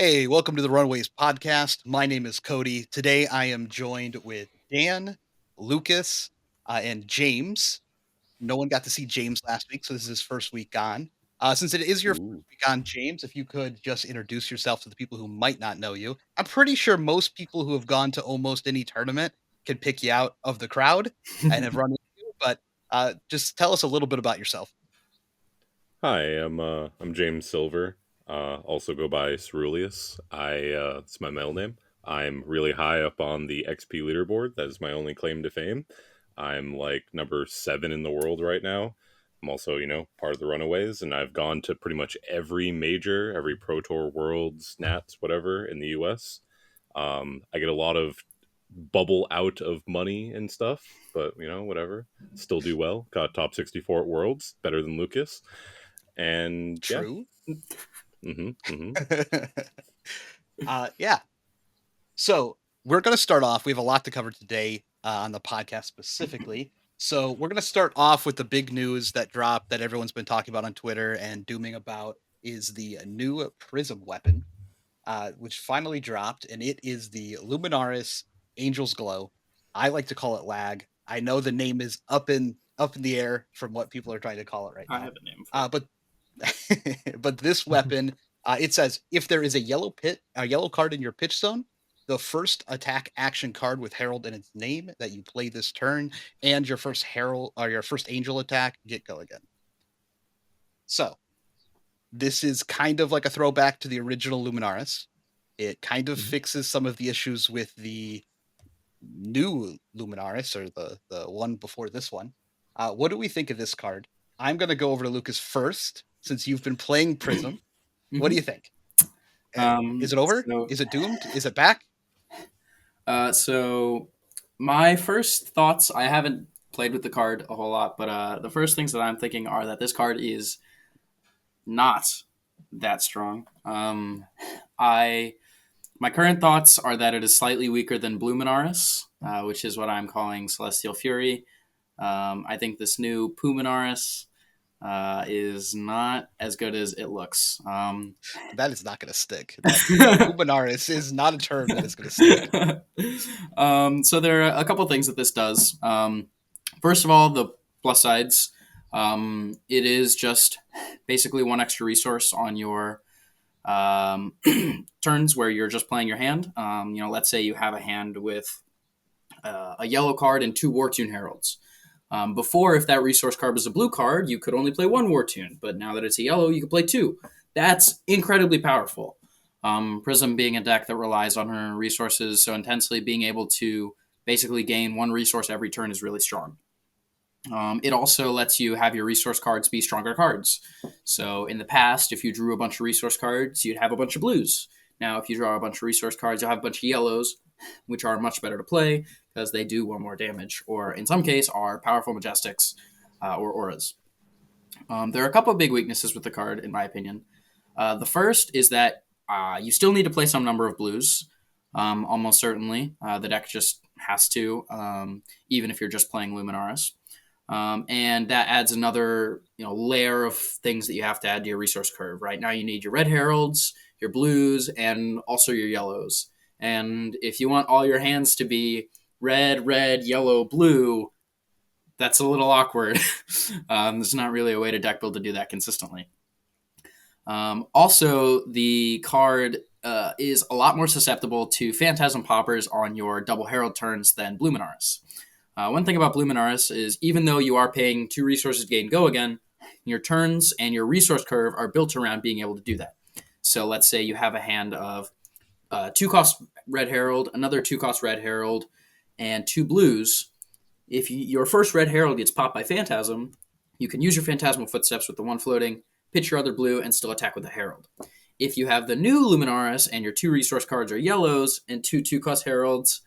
Hey, welcome to the Runaways podcast. My name is Cody. Today I am joined with Dan, Lucas, and James. No one got to see James last week, so this is his first week on. Since it is your first Ooh. week on, James, if you could just introduce yourself to the people who might not know you. I'm pretty sure most people who have gone to almost any tournament can pick you out of the crowd and have run into you, but just tell us a little bit about yourself. Hi, I'm James Silver. Also go by Ceruleus. It's my middle name. I'm really high up on the XP leaderboard. That is my only claim to fame. I'm like number 7 in the world right now. I'm also, part of the Runaways, and I've gone to pretty much every major, every Pro Tour, Worlds, Nats, whatever in the U.S. I get a lot of bubble out of money and stuff, but whatever. Still do well. Got top 64 at Worlds, better than Lucas. And yeah. True. Mm-hmm. Yeah. So we're going to start off. We have a lot to cover today on the podcast specifically. So we're going to start off with the big news that dropped that everyone's been talking about on Twitter and dooming about is the new Prism weapon, which finally dropped, and it is the Luminaris Angel's Glow. I like to call it lag. I know the name is up in the air from what people are trying to call it right I now. have a name for But but this weapon, it says if there is a yellow card in your pitch zone, the first attack action card with Herald in its name that you play this turn, and your first Herald or your first Angel attack get go again. So this is kind of like a throwback to the original Luminaris. It kind of fixes some of the issues with the new Luminaris or the one before this one. What do we think of this card? I'm going to go over to Lucas first since you've been playing Prism. What do you think? Is it over? Is it doomed? Is it back? So my first thoughts, I haven't played with the card a whole lot, but the first things that I'm thinking are that this card is not that strong. My current thoughts are that it is slightly weaker than Bluminaris, which is what I'm calling Celestial Fury. I think this new Puminaris is not as good as it looks. That is not going to stick. Ubinaris is not a term that is going to stick. So there are a couple things that this does. First of all, the plus sides. It is just basically one extra resource on your turns where you're just playing your hand. Let's say you have a hand with a yellow card and 2 War Tune Heralds. Before, if that resource card was a blue card, you could only play 1 War Tune, but now that it's a yellow, you can play 2. That's incredibly powerful. Prism being a deck that relies on her resources so intensely, being able to basically gain 1 resource every turn is really strong. It also lets you have your resource cards be stronger cards. So in the past, if you drew a bunch of resource cards, you'd have a bunch of blues. Now, if you draw a bunch of resource cards, you'll have a bunch of yellows, which are much better to play because they do 1 more damage, or in some case are powerful Majestics or Auras. There are a couple of big weaknesses with the card, in my opinion. The first is that you still need to play some number of blues, almost certainly. The deck just has to, even if you're just playing Luminaris. And that adds another layer of things that you have to add to your resource curve. Right now you need your red heralds, your blues, and also your yellows. And if you want all your hands to be red, yellow, blue, that's a little awkward. There's not really a way to deck build to do that consistently. Also, the card is a lot more susceptible to Phantasm Poppers on your double herald turns than Bluminaris. One thing about Bluminaris is even though you are paying 2 resources to gain go again, your turns and your resource curve are built around being able to do that. So let's say you have a hand of 2 cost Red Herald, another 2 cost Red Herald, and 2 blues. If your first Red Herald gets popped by Phantasm, you can use your Phantasmal Footsteps with the 1 floating, pitch your other blue, and still attack with the Herald. If you have the new Luminaris and your 2 resource cards are yellows and 2 cost Heralds,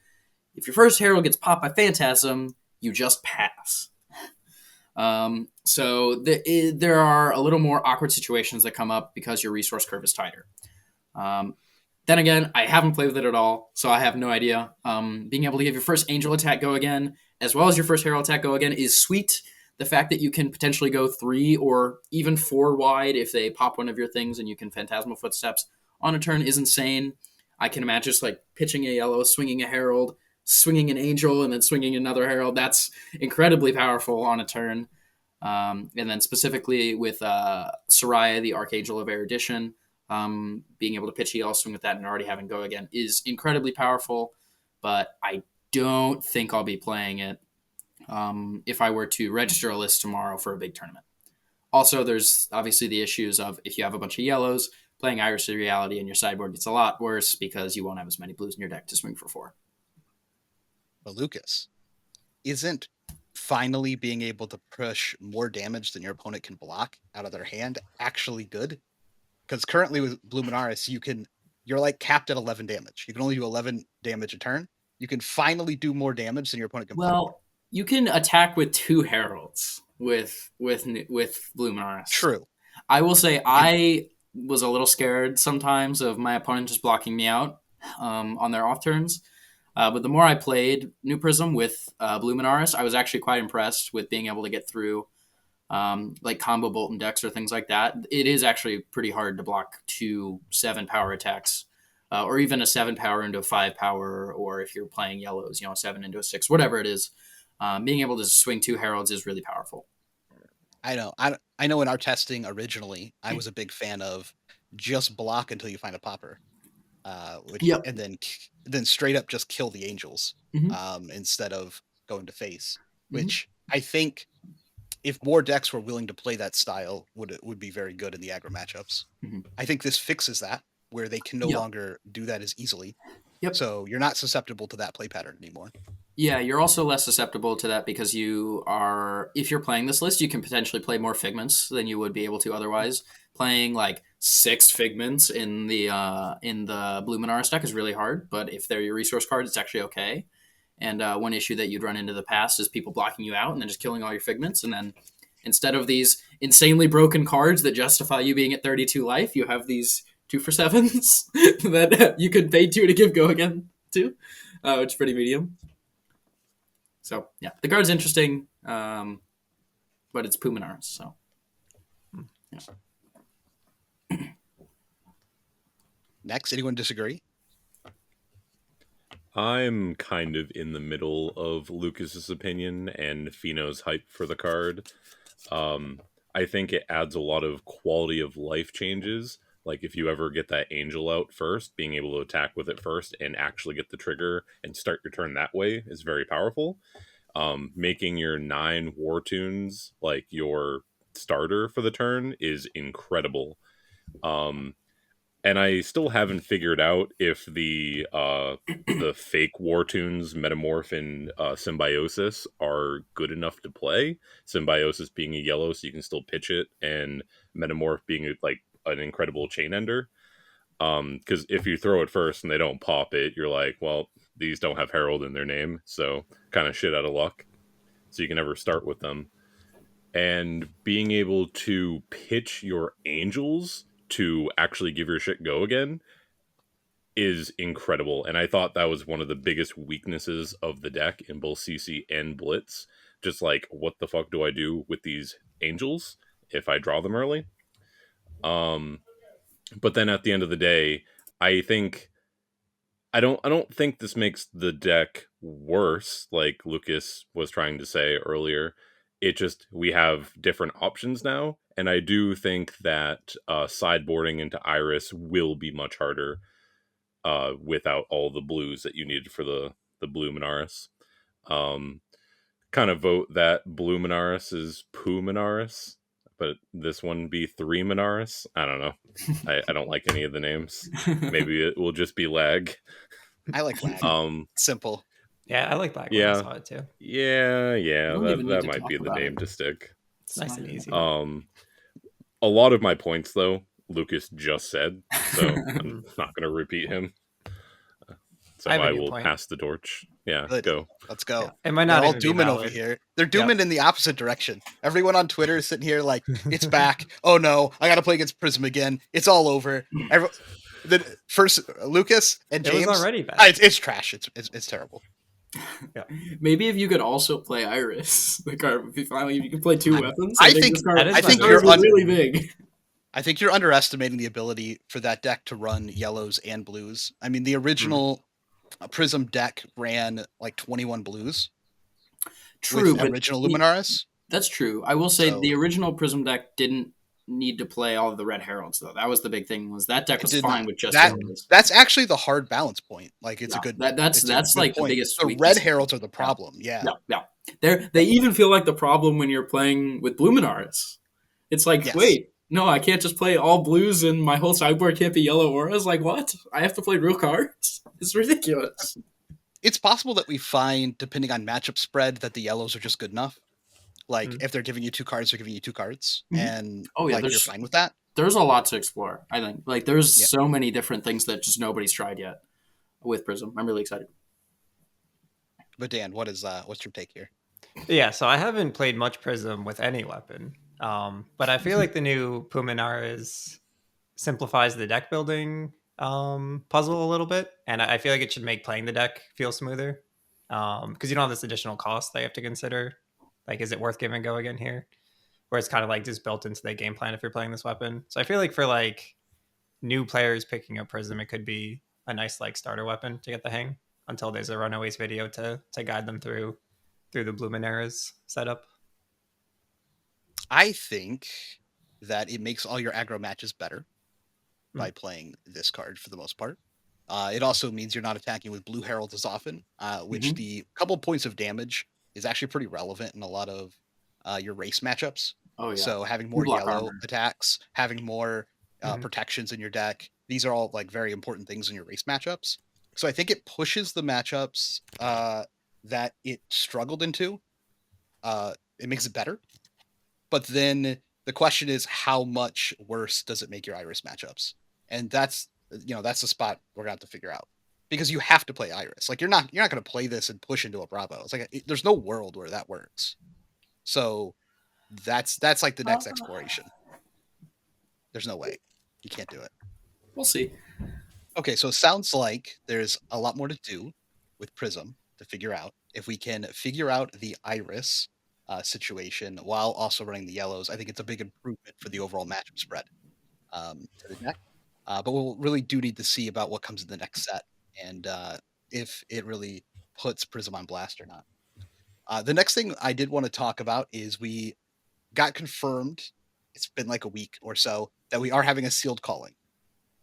if your first Herald gets popped by Phantasm, you just pass. So there are a little more awkward situations that come up because your resource curve is tighter. Then again, I haven't played with it at all, so I have no idea. Being able to give your first Angel attack go again, as well as your first Herald attack go again, is sweet. The fact that you can potentially go 3 or even 4 wide if they pop one of your things and you can Phantasmal Footsteps on a turn is insane. I can imagine just like pitching a yellow, swinging a herald, swinging an angel, and then swinging another herald. That's incredibly powerful on a turn. And then specifically with Soraya, the Archangel of Erudition, being able to pitch a yellow, swing with that, and already having go again is incredibly powerful. But I don't think I'll be playing it if I were to register a list tomorrow for a big tournament. Also, there's obviously the issues of if you have a bunch of yellows, playing Iris of Reality in your sideboard gets a lot worse because you won't have as many blues in your deck to swing for 4. But Lucas, isn't finally being able to push more damage than your opponent can block out of their hand actually good? Because currently with Luminaris, you're like capped at 11 damage. You can only do 11 damage a turn. You can finally do more damage than your opponent can block. Well, you can attack with 2 heralds with Luminaris. True. I will say I was a little scared sometimes of my opponent just blocking me out on their off turns. But the more I played New Prism with Luminaris, I was actually quite impressed with being able to get through like combo Bolton decks or things like that. It is actually pretty hard to block 2 7-power attacks, or even a 7-power into a 5-power, or if you're playing yellows, 7 into a 6, whatever it is. Being able to swing 2 heralds is really powerful. I know. I know in our testing originally, I was a big fan of just block until you find a popper. And then straight up just kill the angels instead of going to face, which I think if more decks were willing to play that style would be very good in the aggro matchups. I think this fixes that, where they can no longer do that as easily. So you're not susceptible to that play pattern anymore. Yeah, you're also less susceptible to that because if you're playing this list, you can potentially play more Figments than you would be able to otherwise. Playing like 6 Figments in the Luminaris deck is really hard, but if they're your resource cards, it's actually okay. And one issue that you'd run into the past is people blocking you out and then just killing all your Figments, and then instead of these insanely broken cards that justify you being at 32 life, you have these 2 for 7s that you could pay 2 to give go again to, which is pretty medium. So, yeah, the card's interesting, but it's Puminaris, so. Yeah. Next, anyone disagree? I'm kind of in the middle of Lucas's opinion and Fino's hype for the card. I think it adds a lot of quality of life changes. Like if you ever get that angel out first, being able to attack with it first and actually get the trigger and start your turn that way is very powerful. Making your 9 War Tunes like your starter for the turn is incredible. And I still haven't figured out if the fake War Tunes Metamorph and Symbiosis are good enough to play. Symbiosis being a yellow, so you can still pitch it, and Metamorph being like an incredible chain ender. Because if you throw it first and they don't pop it, you're like, well, these don't have Herald in their name, so kind of shit out of luck. So you can never start with them. And being able to pitch your angels to actually give your shit go again is incredible. And I thought that was one of the biggest weaknesses of the deck in both CC and Blitz. Just like, what the fuck do I do with these angels if I draw them early? But then at the end of the day, I don't think this makes the deck worse, like Lucas was trying to say earlier. It just, we have different options now, and I do think that sideboarding into Iris will be much harder without all the blues that you needed for the blue Minaris. Kind of vote that blue Minaris is Poo Minaris, but this one be 3 Minaris. I don't know. I don't like any of the names. Maybe it will just be lag. I like lag. Simple. Yeah, I like lag. Yeah. I saw it too. Yeah. That might be the name to stick. It's nice and easy. A lot of my points, though, Lucas just said, so I'm not going to repeat him. So I will pass the torch. Yeah, Good. Go. Let's go. Yeah. It might not They're all even be dooming valid. over here. They're dooming in the opposite direction. Everyone on Twitter is sitting here like, it's back. Oh no, I got to play against Prism again. It's all over. The first Lucas and James. It was already bad. It's trash. It's terrible. Yeah. Maybe if you could also play Iris, the card, if you can play 2 weapons. I think this card, I think this you're card is really big. I think you're underestimating the ability for that deck to run yellows and blues. I mean, the original Prism deck ran like 21 blues True, with but original Luminaris. that's true. I will say So the original Prism deck didn't need to play all of the red heralds though. That was the big thing. Was that deck it was did fine not. with just That yellows. that's actually the hard balance point. Like Yeah, that's it's a good like the point. biggest The red weakness. heralds are the Yeah, problem. Yeah. yeah. They even feel like the problem when you're playing with Luminaris. It's like, Yes. wait, no, I can't just play all blues and my whole sideboard can't be yellow auras. Like what? I have to play real cards? It's ridiculous. It's possible that we find, depending on matchup spread, that the yellows are just good enough. Like if they're giving you 2 cards, they're giving you 2 cards, and Oh yeah, like you're fine with that. there's a lot to explore. I think like there's Yeah. so many different things that just nobody's tried yet with Prism. I'm really excited. But Dan, what's your take here? Yeah, so I haven't played much Prism with any weapon, but I feel like the new Puminaris simplifies the deck building puzzle a little bit, and I feel like it should make playing the deck feel smoother because you don't have this additional cost that you have to consider. Like, is it worth giving go again here? Where it's kind of like just built into the game plan if you're playing this weapon. So I feel like for like new players picking up Prism, it could be a nice like starter weapon to get the hang until there's a Runaways video to guide them through the Bluminaras setup. I think that it makes all your aggro matches better by playing this card for the most part. It also means you're not attacking with blue heralds as often, which the couple points of damage is actually pretty relevant in a lot of your race matchups. Oh yeah. So having more Block yellow armor. attacks, having more protections in your deck, these are all like very important things in your race matchups. So I think it pushes the matchups that it struggled into. It makes it better. But then the question is, how much worse does it make your Iris matchups? And that's the spot we're gonna have to figure out, because you have to play Iris. Like you're not gonna play this and push into a Bravo. It's like there's no world where that works. So that's like the next exploration. There's no way you can't do it. We'll see. Okay, so it sounds like there's a lot more to do with Prism to figure out. If we can figure out the Iris situation while also running the yellows, I think it's a big improvement for the overall matchup spread to the deck. But we'll really do need to see about what comes in the next set and if it really puts Prism on blast or not. The next thing I did want to talk about is we got confirmed, it's been like a week or so, that we are having a sealed calling.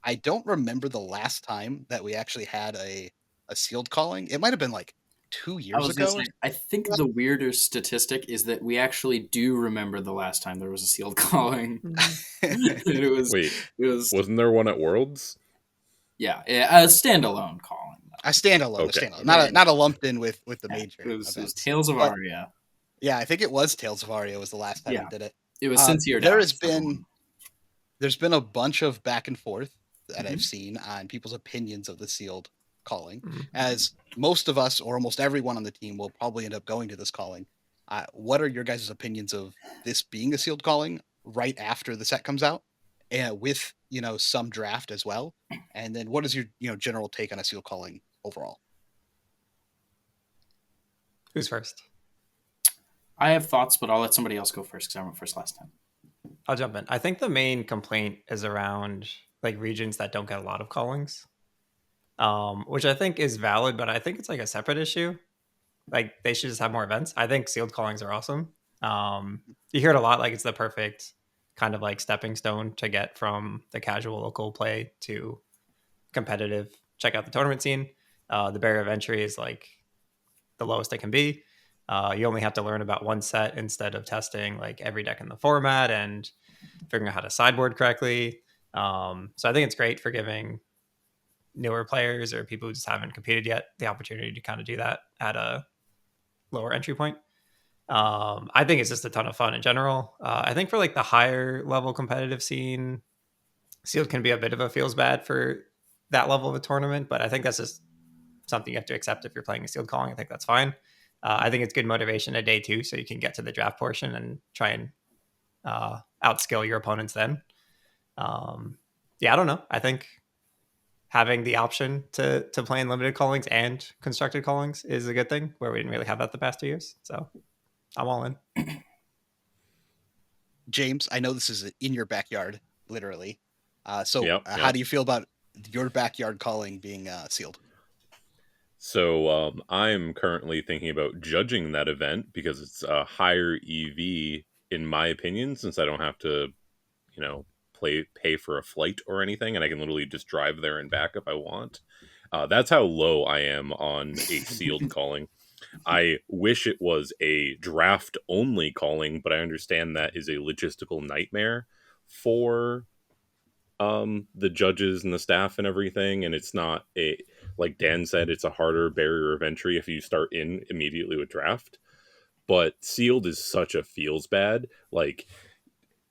I don't remember the last time that we actually had a sealed calling. It might have been like 2 I years was gonna ago. say, I think the weirder statistic is that we actually do remember the last time there was a sealed calling. it was Wait, it was wasn't there one at Worlds? yeah, a standalone calling. A standalone, Okay. not a lumped in with the major It was events. Tales of But, Aria. yeah, I think it was Tales of Aria was the last time Yeah. we did it. It was Sincere There Doubts. has there's been a bunch of back and forth that Mhm. I've seen on people's opinions of the sealed calling, as most of us or almost everyone on the team will probably end up going to this calling. What are your guys' opinions of this being a sealed calling right after the set comes out, and with some draft as well? And then what is your general take on a sealed calling overall? Who's first? I have thoughts, but I'll let somebody else go first because I went first last time. I'll jump in. I think the main complaint is around like regions that don't get a lot of callings, which I think is valid, but I think it's like a separate issue. Like they should just have more events. I think sealed callings are awesome. You hear it a lot, like it's the perfect kind of like stepping stone to get from the casual local play to competitive. Check out the tournament scene. The barrier of entry is like the lowest it can be. You only have to learn about one set instead of testing like every deck in the format and figuring out how to sideboard correctly. So I think it's great for giving newer players or people who just haven't competed yet the opportunity to kind of do that at a lower entry point. I think it's just a ton of fun in general. I think for like the higher level competitive scene, sealed can be a bit of a feels bad for that level of a tournament, but I think that's just something you have to accept if you're playing a sealed calling. I think that's fine. I think it's good motivation at day 2, so you can get to the draft portion and try and outskill your opponents then. Yeah, I don't know. I think having the option to play in limited callings and constructed callings is a good thing, where we didn't really have that the past 2 years. So I'm all in. James, I know this is in your backyard, literally. So Yep, how yep. do you feel about your backyard calling being sealed? So I'm currently thinking about judging that event because it's a higher EV in my opinion, since I don't have to, pay for a flight or anything, and I can literally just drive there and back if I want. That's how low I am on a sealed calling. I wish it was a draft only calling, but I understand that is a logistical nightmare for the judges and the staff and everything, and it's not a, like Dan said, it's a harder barrier of entry if you start in immediately with draft. But sealed is such a feels bad. Like,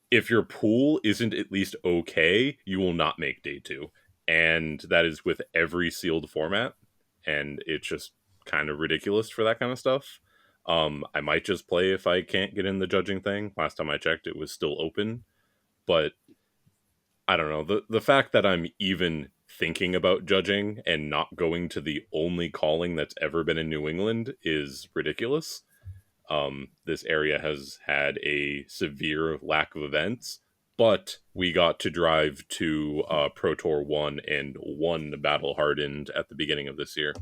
if your pool isn't at least okay, you will not make day two. And that is with every sealed format. And it's just kind of ridiculous for that kind of stuff. I might just play if I can't get in the judging thing. Last time I checked, it was still open. But I don't know. The fact that I'm even thinking about judging and not going to the only calling that's ever been in New England is ridiculous. This area has had a severe lack of events, but we got to drive to Pro Tour 1 and won Battle Hardened at the beginning of this year.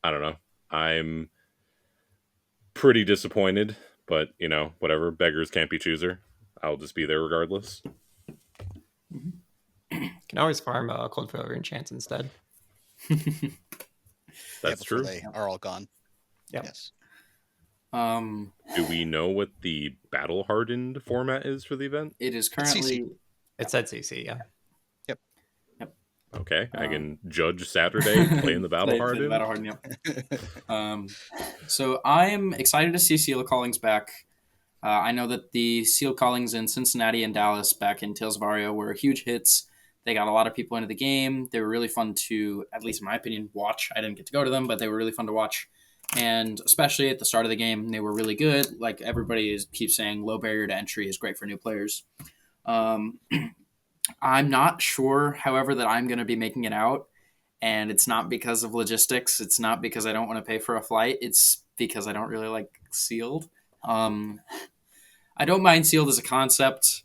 I don't know. I'm pretty disappointed, but, whatever. Beggars can't be chooser. I'll just be there regardless. Can always farm cold failure enchants instead. That's before true. they are all gone. Yep. Yes. Do we know what the Battle Hardened format is for the event? It is CC. currently. It said CC, yeah. Yep. Okay, I can judge Saturday playing the Battle Play the Hardened. Battle Hardened, yep. So I am excited to see Seal Callings back. I know that the Seal Callings in Cincinnati and Dallas back in Tales of Aria were huge hits. They got a lot of people into the game. They were really fun to, at least in my opinion, watch. I didn't get to go to them, but they were really fun to watch. And especially at the start of the game, they were really good. Like everybody keeps saying, low barrier to entry is great for new players. I'm not sure, however, that I'm going to be making it out. And it's not because of logistics. It's not because I don't want to pay for a flight. It's because I don't really like sealed. I don't mind sealed as a concept.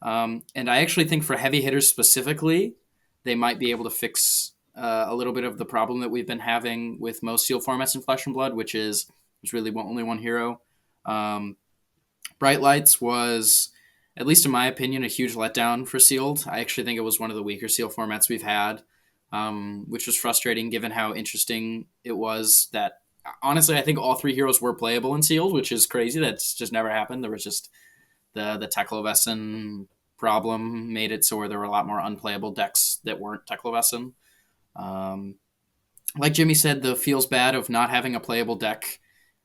And I actually think for heavy hitters specifically, they might be able to fix a little bit of the problem that we've been having with most sealed formats in Flesh and Blood, which is there's really only one hero. Bright Lights was, at least in my opinion, a huge letdown for sealed. I actually think it was one of the weaker seal formats we've had, which was frustrating given how interesting it was. That honestly, I think all three heroes were playable in sealed, which is crazy. That's just never happened. There was just the Teklovesen problem made it so where there were a lot more unplayable decks that weren't Teklovesen. Like Jimmy said, the feels bad of not having a playable deck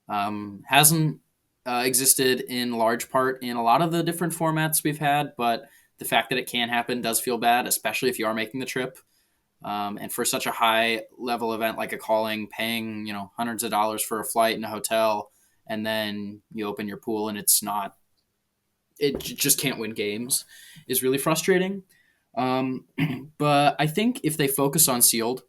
hasn't existed in large part in a lot of the different formats we've had, but the fact that it can happen does feel bad, especially if you are making the trip. And for such a high level event like a calling, paying hundreds of dollars for a flight and a hotel, and then you open your pool and it just can't win games, is really frustrating. But I think if they focus on sealed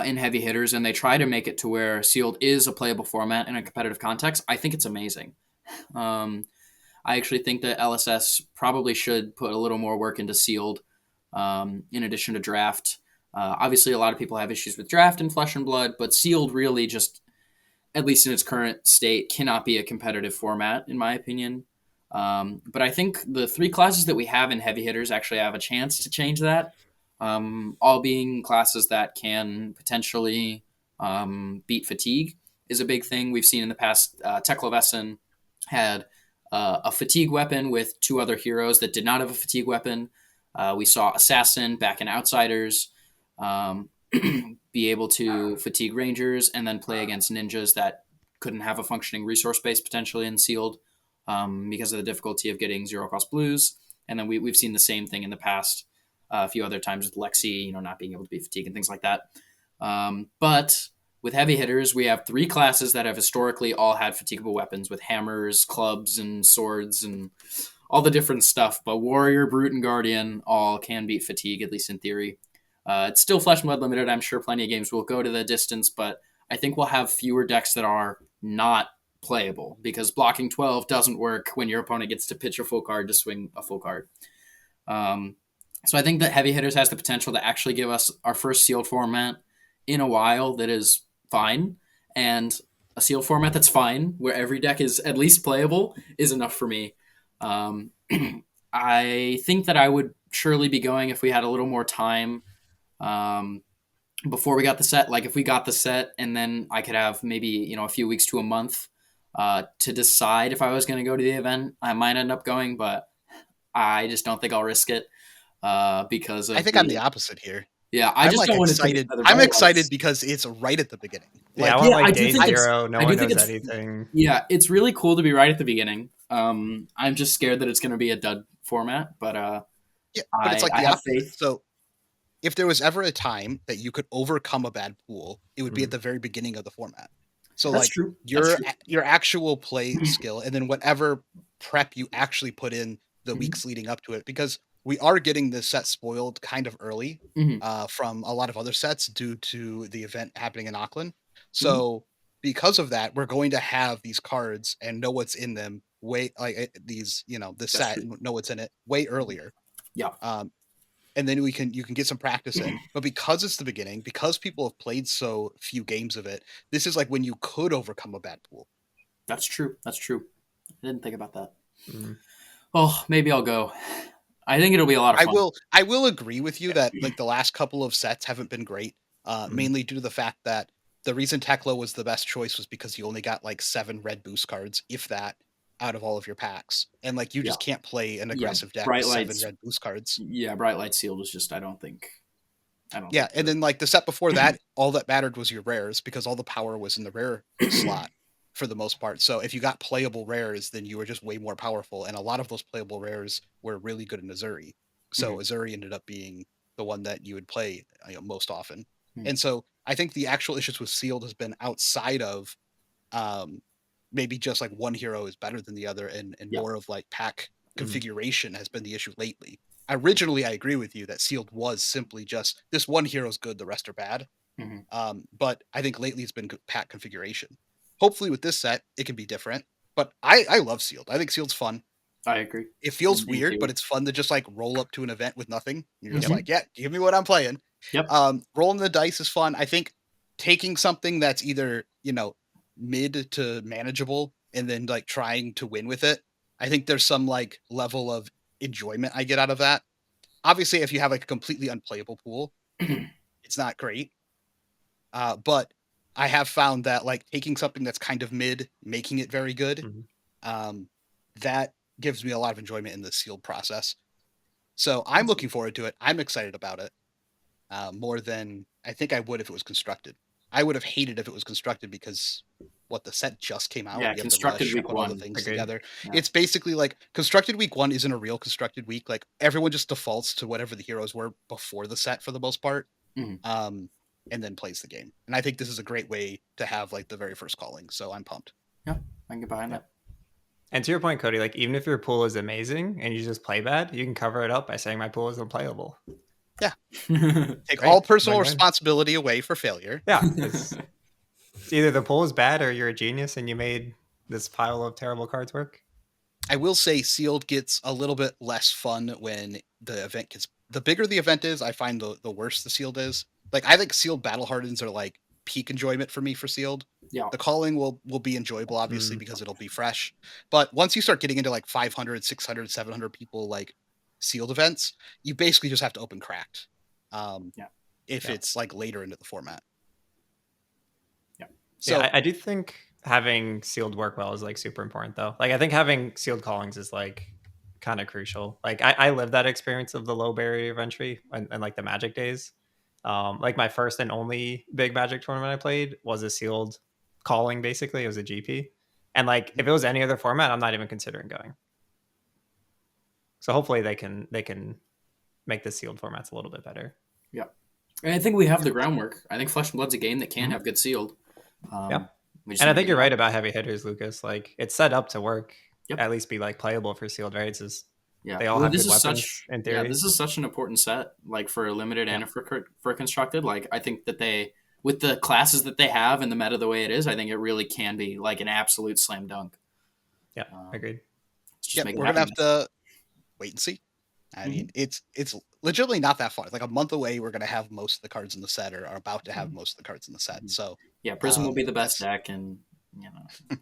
in heavy hitters and they try to make it to where sealed is a playable format in a competitive context, I think it's amazing. I actually think that LSS probably should put a little more work into sealed in addition to draft. Obviously, a lot of people have issues with draft and Flesh and Blood, but sealed really just, at least in its current state, cannot be a competitive format, in my opinion. But I think the three classes that we have in heavy hitters actually have a chance to change that, all being classes that can potentially beat fatigue is a big thing we've seen in the past. Teklovesen had a fatigue weapon with two other heroes that did not have a fatigue weapon. We saw Assassin back in Outsiders be able to fatigue Rangers and then play against ninjas that couldn't have a functioning resource base potentially in sealed because of the difficulty of getting zero cost blues. And then we've seen the same thing in the past a few other times with Lexi, not being able to be fatigued and things like that. But with heavy hitters, we have three classes that have historically all had fatigable weapons with hammers, clubs, and swords, and all the different stuff. But Warrior, Brute, and Guardian all can beat fatigue, at least in theory. It's still Flesh and Blood limited. I'm sure plenty of games will go to the distance, but I think we'll have fewer decks that are not playable because blocking 12 doesn't work when your opponent gets to pitch a full card to swing a full card. So I think that Heavy Hitters has the potential to actually give us our first sealed format in a while that is fine, and a sealed format that's fine, where every deck is at least playable, is enough for me. Um, I think that I would surely be going if we had a little more time um, before we got the set. Like if we got the set and then I could have maybe a few weeks to a month to decide if I was going to go to the event, I might end up going, but I just don't think I'll risk it because I of think I'm the the opposite here. yeah. I I'm just like don't want to take excited. another I'm bright excited lights. because it's right at the beginning. Yeah, I Like want Yeah, I like do day think it's zero. No I do one think knows it's anything. yeah, it's really cool to be right at the beginning. I'm just scared that it's going to be a dud format, but yeah, but it's I like I the have opposite. faith. So if there was ever a time that you could overcome a bad pool, it would be at Mhm. the very beginning of the format. So That's like true. That's your true. your actual play skill, and then whatever prep you actually put in the Mhm. weeks leading up to it, because we are getting this set spoiled kind of early Mhm. from a lot of other sets due to the event happening in Auckland. Mhm. So because of that, we're going to have these cards and know what's in them way like these this That's set true. and know what's in it way earlier. Yeah. Um, and then you can get some practice in. But because it's the beginning, because people have played so few games of it, this is like when you could overcome a bad pool. That's true. That's true. I didn't think about that. Mhm. Oh, maybe I'll go. I think it'll be a lot of fun. I will agree with you that like the last couple of sets haven't been great, Mhm. mainly due to the fact that the reason Tekla was the best choice was because you only got like 7 red boost cards, if that, out of all of your packs. And like you Yeah. just can't play an Yeah. aggressive deck with Bright 7 lights. red boost cards. Yeah, bright light sealed is just I don't Yeah, think and the then like the set before that, all that mattered was your rares because all the power was in the rare slot for the most part. So if you got playable rares, then you were just way more powerful. And a lot of those playable rares were really good in Azuri. So Mhm. Azuri ended up being the one that you would play most often. Mhm. And so I think the actual issues with sealed has been outside of um, maybe just like one hero is better than the other, and Yeah. more of like pack Mhm. configuration has been the issue lately. Originally, I agree with you that sealed was simply just this one hero's good, the rest are bad. Mhm. But I think lately it's been pack configuration. Hopefully, with this set, it can be different. But I love sealed. I think sealed's fun. I agree. It feels Me weird, but too. it's fun to just like roll up to an event with nothing. You're just Mhm. like, yeah, give me what I'm playing. Yep. Rolling the dice is fun. I think taking something that's either mid to manageable and then like trying to win with it. I think there's some like level of enjoyment I get out of that. Obviously, if you have like a completely unplayable pool, it's not great. But I have found that like taking something that's kind of mid, making it very good, Mhm. um, that gives me a lot of enjoyment in the sealed process. So I'm looking forward to it. I'm excited about it more than I think I would if it was constructed. I would have hated if it was constructed because what the set just came out. Yeah, You have to constructed rush and week put all the one. things Agreed. together. Yeah. It's basically like constructed week one isn't a real constructed week. Like everyone just defaults to whatever the heroes were before the set for the most part. Mhm. Um, and then plays the game. And I think this is a great way to have like the very first calling. So I'm pumped. Yeah, I can get behind Yeah. that. And to your point, Cody, like even if your pool is amazing and you just play bad, you can cover it up by saying my pool is unplayable. Yeah. Take all Great. personal Win-win. responsibility away for failure. Yeah. It's either the pool is bad or you're a genius and you made this pile of terrible cards work. I will say sealed gets a little bit less fun when the event gets the bigger the event is, I find the worse the sealed is. Like I think sealed battle hardens are like peak enjoyment for me for sealed. Yeah. The calling will be enjoyable obviously Mm. because it'll be fresh. But once you start getting into like 500, 600, 700 people like sealed events, you basically just have to open cracked. Um Yeah. if Yeah. it's like later into the format. Yeah. Yeah, So I do think having sealed work well is like super important though. Like I think having sealed callings is like kind of crucial. Like I lived that experience of the low barrier of entry and like the magic days. Like my first and only big magic tournament I played was a sealed calling basically. It was a GP. And like if it was any other format, I'm not even considering going. So hopefully they can make the sealed formats a little bit better. Yeah. And I think we have the groundwork. I think Flesh and Blood's a game that can Mhm. have good sealed. Yeah. We just And I need to think make you're it right happen. about heavy hitters, Lucas. Like it's set up to work, Yep. at least be like playable for sealed, right? It's just Yeah. they all Well, have this good is weapons such in yeah, theory. this is such an important set, like for limited Yeah. and for constructed. Like I think that they with the classes that they have and the meta the way it is, I think it really can be like an absolute slam dunk. Yeah. Um, Agreed. let's just yep, make it we're gonna happen, have guys. to wait and see. I mean, it's legitimately not that far. Like a month away, we're gonna have most of the cards in the set, or are about to have most of the cards in the set. So Yeah, Prism will be the best that's deck, and you know.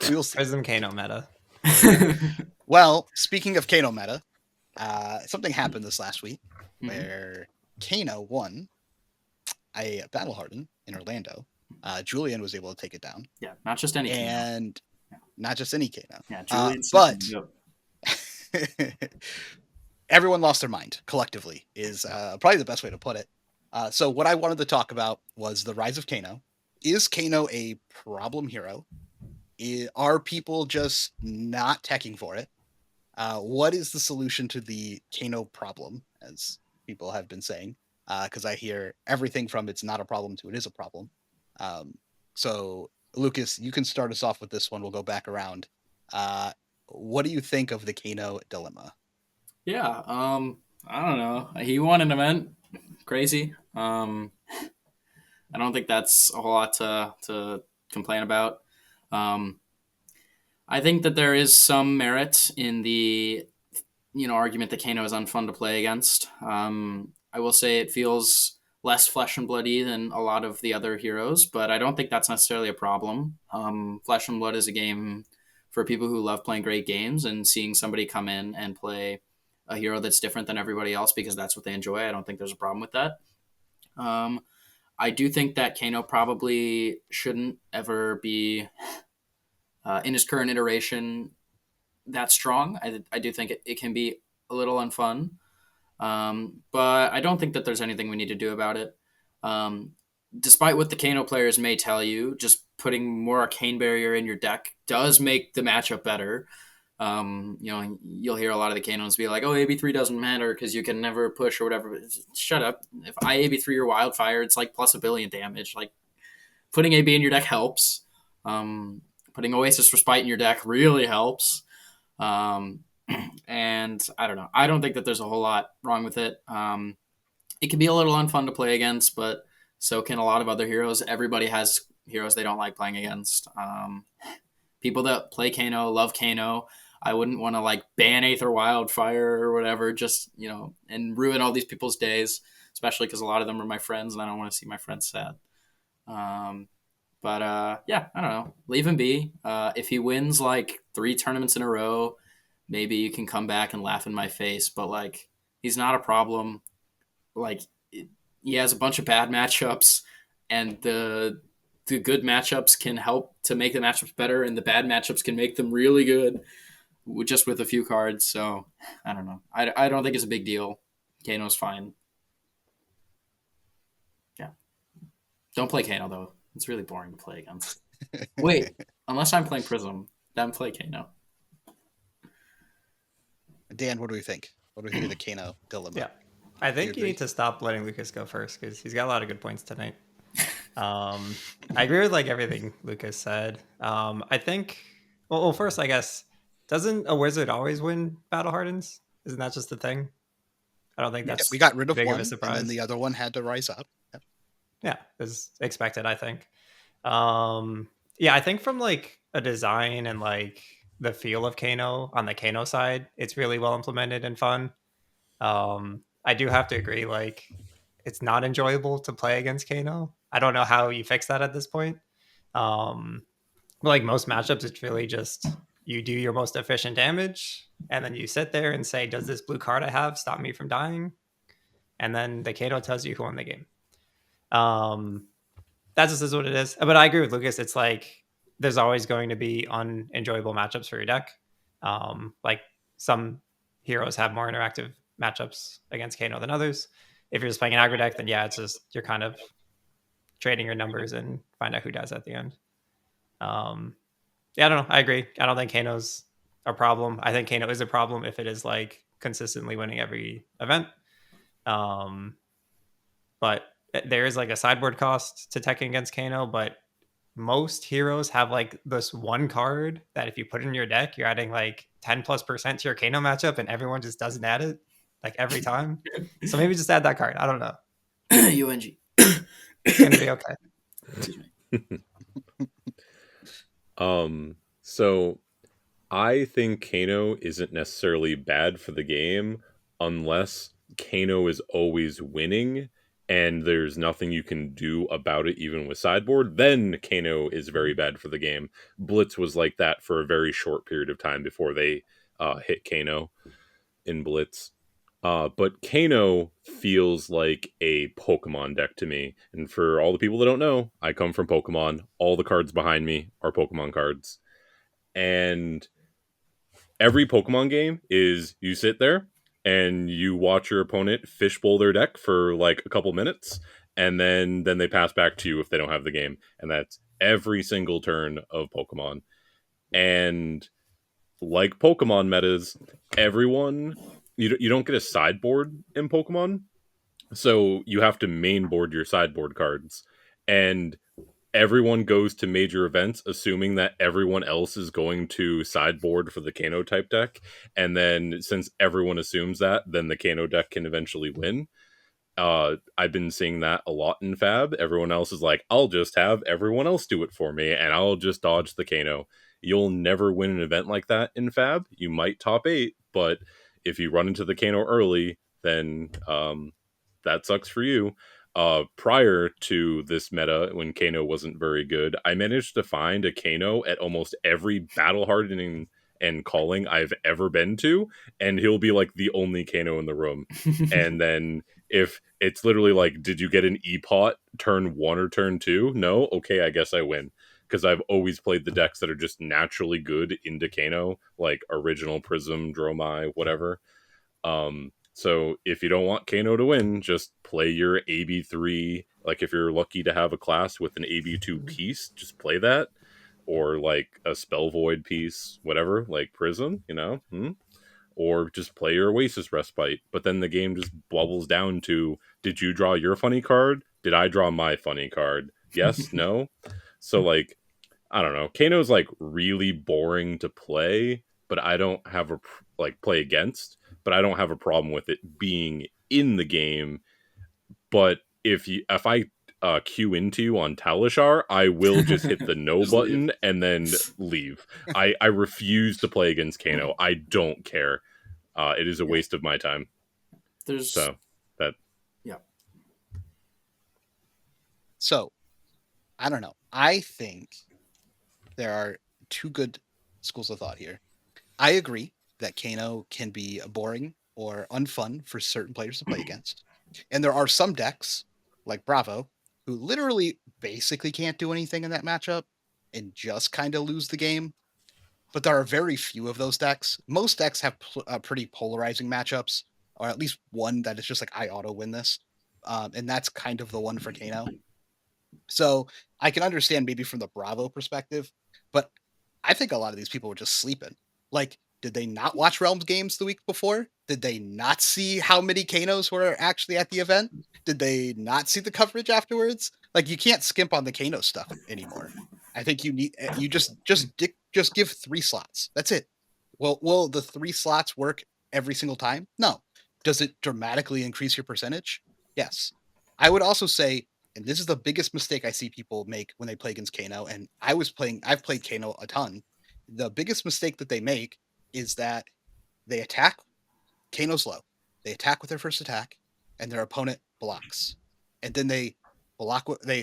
we will see. Prism Kano meta. Well, speaking of Kano meta, something happened this last week where Kano won a Battle Harden in Orlando. Julian was able to take it down. Yeah, not just any Kano. And not just any Kano. Yeah, Julian. But everyone lost their mind collectively is probably the best way to put it. So what I wanted to talk about was the rise of Kano. Is Kano a problem hero? Are people just not teching for it? What is the solution to the Kano problem, as people have been saying? Because I hear everything from it's not a problem to it is a problem. So, Lucas, you can start us off with this one. We'll go back around. What do you think of the Kano dilemma? Yeah, I don't know. He won an event. Crazy. I don't think that's a whole lot to complain about. I think that there is some merit in the argument that Kano is unfun to play against. I will say it feels less flesh and bloody than a lot of the other heroes, but I don't think that's necessarily a problem. Flesh and Blood is a game for people who love playing great games, and seeing somebody come in and play a hero that's different than everybody else because that's what they enjoy. I don't think there's a problem with that. I do think that Kano probably shouldn't ever be in his current iteration that strong. I do think it can be a little unfun, but I don't think that there's anything we need to do about it. Despite what the Kano players may tell you, just putting more Arcane Barrier in your deck does make the matchup better. You'll hear a lot of the Kanos be like, "Oh, AB3 doesn't matter because you can never push or whatever." Shut up! If I AB3 or Wildfire, it's like plus 1,000,000,000 damage. Like putting AB in your deck helps. Putting Oasis Respite in your deck really helps. And I don't know. I don't think that there's a whole lot wrong with it. It can be a little unfun to play against, but so can a lot of other heroes. Everybody has heroes they don't like playing against. People that play Kano love Kano. I wouldn't want to like ban Aether Wildfire or whatever, just and ruin all these people's days, especially because a lot of them are my friends, and I don't want to see my friends sad. Yeah, I don't know. Leave him be. If he wins like 3 tournaments in a row, maybe you can come back and laugh in my face. But like, he's not a problem. Like, he has a bunch of bad matchups, and the good matchups can help to make the matchups better, and the bad matchups can make them really good, just with a few cards. So I don't know. I don't think it's a big deal. Kano's fine. Yeah. Don't play Kano though. It's really boring to play against. Wait, unless I'm playing Prism, then play Kano. Dan, what do we think? What do we think of the Kano dilemma? Yeah, I think you need to stop letting Lucas go first because he's got a lot of good points tonight. I agree with like everything Lucas said. I think. Well, first, I guess, doesn't a wizard always win battle hardens? Isn't that just the thing? I don't think that's we got rid of big one, of a surprise. and then the other one had to rise up. Yep. Yeah, is expected, I think. Yeah, I think from like a design and like the feel of Kano on the Kano side, it's really well implemented and fun. I do have to agree, like it's not enjoyable to play against Kano. I don't know how you fix that at this point. Like most matchups, it's really just you do your most efficient damage, and then you sit there and say, "Does this blue card I have stop me from dying?" And then the Kano tells you who won the game. That just is what it is. But I agree with Lucas. It's like there's always going to be unenjoyable matchups for your deck. Like some heroes have more interactive matchups against Kano than others. If you're just playing an aggro deck, then yeah, it's just you're kind of trading your numbers and find out who dies at the end. Yeah, I don't know. I agree. I don't think Kano's a problem. I think Kano is a problem if it is like consistently winning every event. But there is like a sideboard cost to teching against Kano, but most heroes have like this one card that if you put in your deck, you're adding like 10+% to your Kano matchup, and everyone just doesn't add it like every time. So maybe just add that card. I don't know. UNG. It's gonna be okay. Excuse me. So I think Kano isn't necessarily bad for the game. unless Kano is always winning and there's nothing you can do about it even with sideboard, then Kano is very bad for the game. Blitz was like that for a very short period of time before they hit Kano in Blitz. But Kano feels like a Pokemon deck to me. And for all the people that don't know, I come from Pokemon. All the cards behind me are Pokemon cards. And every Pokemon game is you sit there and you watch your opponent fishbowl their deck for like a couple minutes, and then they pass back to you if they don't have the game. And that's every single turn of Pokemon. And like Pokemon metas, everyone you don't get a sideboard in Pokemon, so you have to mainboard your sideboard cards, and everyone goes to major events assuming that everyone else is going to sideboard for the Kano type deck, and then since everyone assumes that, then the Kano deck can eventually win. I've been seeing that a lot in Fab. Everyone else is like, I'll just have everyone else do it for me, and I'll just dodge the Kano. You'll never win an event like that in Fab. You might top 8, but if you run into the Kano early, then that sucks for you. Prior to this meta, when Kano wasn't very good, I managed to find a Kano at almost every battle hardening and calling I've ever been to, and he'll be like the only Kano in the room. And then if it's literally like, did you get an E-Pot turn 1 or turn 2? No? Okay, I guess I win. Because I've always played the decks that are just naturally good into Kano, like original Prism, Dromai, whatever. So if you don't want Kano to win, just play your AB3. Like if you're lucky to have a class with an AB2 piece, just play that. Or like a Spell Void piece, whatever, like Prism, or just play your Oasis Respite. But then the game just bubbles down to, did you draw your funny card? Did I draw my funny card? Yes, no? So, like, I don't know. Kano's, like, really boring to play, but I don't have play against, but I don't have a problem with it being in the game. But if I queue into you on Talishar, I will just hit the no Just leave. button and then leave. I refuse to play against Kano. I don't care. It is a waste of my time. There's So that yeah. So, I don't know. I think there are two good schools of thought here. I agree that Kano can be boring or unfun for certain players to play against. And there are some decks, like Bravo, who literally basically can't do anything in that matchup and just kind of lose the game. But there are very few of those decks. Most decks have pretty polarizing matchups, or at least one that is just like, I auto win this. And that's kind of the one for Kano. So I can understand maybe from the Bravo perspective, but I think a lot of these people were just sleeping. Like, did they not watch Realms games the week before? Did they not see how many Kanos were actually at the event? Did they not see the coverage afterwards? Like, you can't skimp on the Kano stuff anymore. I think you just give 3 slots. That's it. Well, will the 3 slots work every single time? No. Does it dramatically increase your percentage? Yes. I would also say, and this is the biggest mistake I see people make when they play against Kano, and I've played Kano a ton. The biggest mistake that they make is that they attack Kano's low. They attack with their first attack, and their opponent blocks. And then they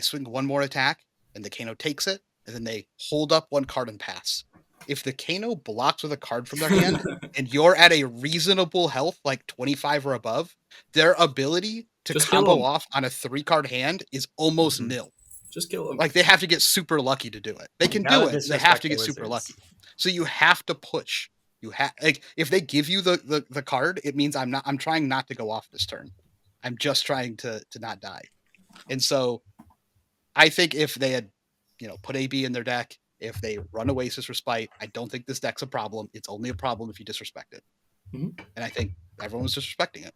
swing one more attack, and the Kano takes it, and then they hold up one card and pass. If the Kano blocks with a card from their hand, and you're at a reasonable health, like 25 or above, their ability to Just kill combo 'em. off on a 3-card hand is almost nil. Just kill him. Like, they have to get super lucky to do it. They can Gotta do it. They disrespect have to the get super wizards. lucky. So you have to push. You have, like, if they give you the card, it means I'm trying not to go off this turn. I'm just trying to not die. And so I think if they had, put AB in their deck, if they run Oasis Respite, I don't think this deck's a problem. It's only a problem if you disrespect it. Mhm. And I think everyone was disrespecting it.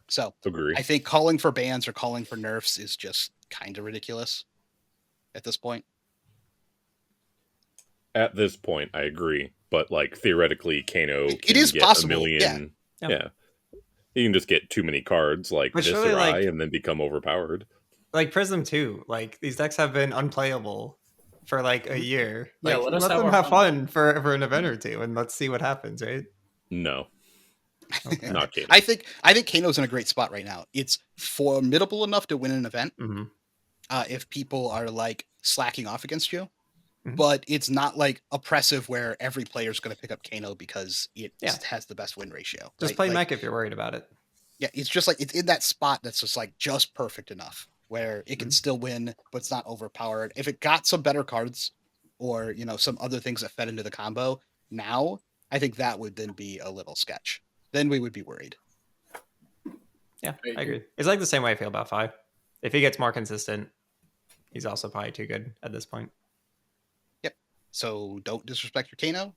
So agree. I think calling for bans or calling for nerfs is just kind of ridiculous at this point. At this point, I agree. But like theoretically, Kano It can is get possible, a million. yeah. Yeah. You can just get too many cards like But this surely, or I, like- and then become overpowered. Like Prism too. Like these decks have been unplayable for like a year. Yeah, Like, let us let have them our have fun. fun for an event or two, and let's see what happens, right? No. Okay. not Kano. I think Kano's in a great spot right now. It's formidable enough to win an event Hmm. if people are like slacking off against you, Mhm. but it's not like oppressive where every player is going to pick up Kano because it Yeah. has the best win ratio. Just Right? play Like, mech if you're worried about it. yeah, it's just like it's in that spot that's just like just perfect enough where it can Mhm. still win, but it's not overpowered. If it got some better cards or some other things that fed into the combo, now I think that would then be a little sketch. Then we would be worried. Yeah, I agree. It's like the same way I feel about Fi. If he gets more consistent, he's also probably too good at this point. Yep. So don't disrespect your Kano,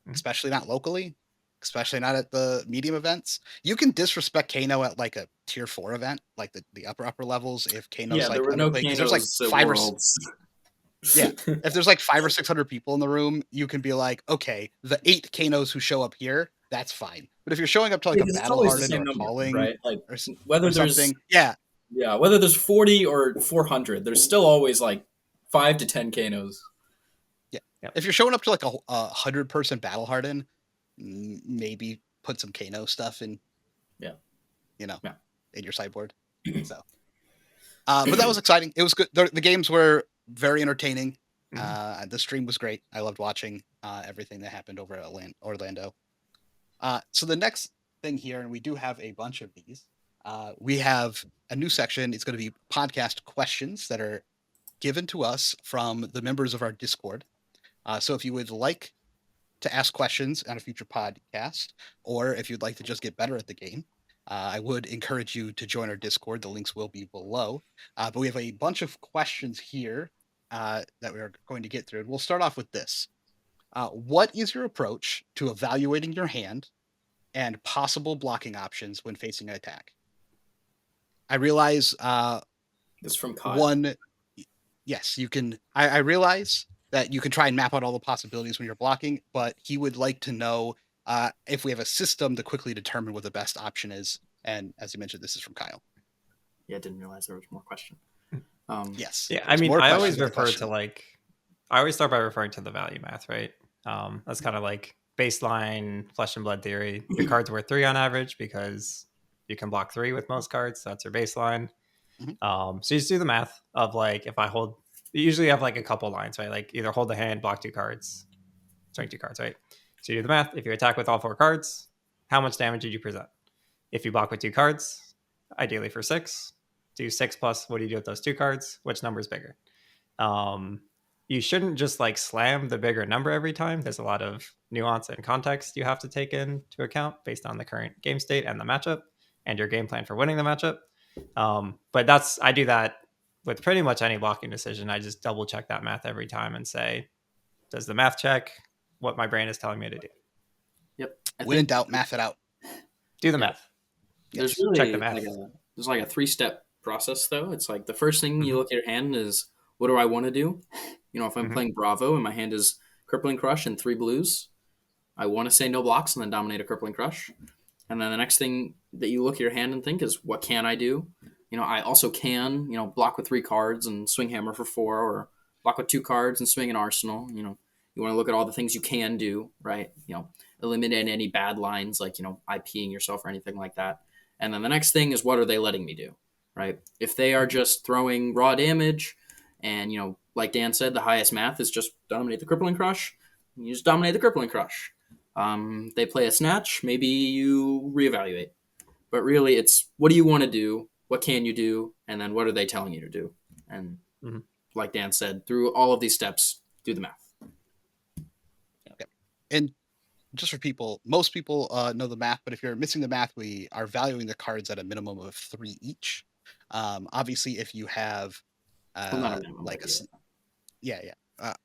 Mhm. especially not locally, especially not at the medium events. You can disrespect Kano at like a tier 4 event, like the upper levels if Kano's Yeah, there like were no underplayed because there's like Kanos at five or Worlds. yeah. If there's like 500 or 600 people in the room, you can be like, okay, the 8 Kanos who show up here, that's fine. But if you're showing up to like a Because it's battle always the hardened same or a number, calling right? Like or, whether or there's something, yeah, whether there's 40 or 400, there's still always like 5 to 10 Kanos. yeah. Yep. If you're showing up to like a 100-person battle harden, maybe put some Kano stuff in, Yeah. Yeah. in your sideboard. So, but that was exciting. It was good. The games were very entertaining. The stream was great. I loved watching everything that happened over at Orlando. So the next thing here, and we do have a bunch of these. We have a new section. It's going to be podcast questions that are given to us from the members of our Discord. So if you would like to ask questions on a future podcast, or if you'd like to just get better at the game, I would encourage you to join our Discord. The links will be below. But we have a bunch of questions here that we are going to get through. We'll start off with this. What is your approach to evaluating your hand and possible blocking options when facing an attack? I realize This from Kyle. one, yes, you can. I realize that you can try and map out all the possibilities when you're blocking, but he would like to know if we have a system to quickly determine what the best option is. And as you mentioned, this is from Kyle. Yeah, I didn't realize there was more question. Yes. Yeah, I there's mean, more I questions always in the refer to question. I always start by referring to the value math, right? That's kind of like baseline flesh and blood theory. Your card's worth 3 on average because you can block 3 with most cards. So that's your baseline. Mhm. So you just do the math of like if I hold, you usually have like a couple lines, right? Like either hold the hand, block 2 cards, swing 2 cards, right? So you do the math. If you attack with all 4 cards, how much damage did you present? If you block with 2 cards, ideally for 6, do 6 plus what do you do with those 2 cards? Which number is bigger? Um, you shouldn't just like slam the bigger number every time. There's a lot of nuance and context you have to take into account based on the current game state and the matchup and your game plan for winning the matchup. But I do that with pretty much any blocking decision. I just double check that math every time and say, does the math check what my brain is telling me to do? Yep. When in doubt, math it out. Do the math. There's Yes. Check the really math. there's like a 3-step process though. It's like the first thing you Mhm. look at your hand is what do I want to do? If I'm Mhm. playing Bravo and my hand is Crippling Crush and 3 blues, I want to say no blocks and then dominate a Crippling Crush. And then the next thing that you look at your hand and think is what can I do? I also can, block with 3 cards and swing hammer for 4, or block with 2 cards and swing an arsenal. You want to look at all the things you can do, right? Eliminate any bad lines like, IPing yourself or anything like that. And then the next thing is what are they letting me do, right? If they are just throwing raw damage and, like Dan said, the highest math is just dominate the Crippling Crush, you just dominate the Crippling Crush. They play a snatch, maybe you reevaluate. But really, it's what do you want to do? What can you do? And then what are they telling you to do? And Mhm. like Dan said, through all of these steps, do the math. Yep. And just for people, most people know the math, but if you're missing the math, we are valuing the cards at a minimum of 3 each. Obviously, if you have Well, not a minimum, like but yeah.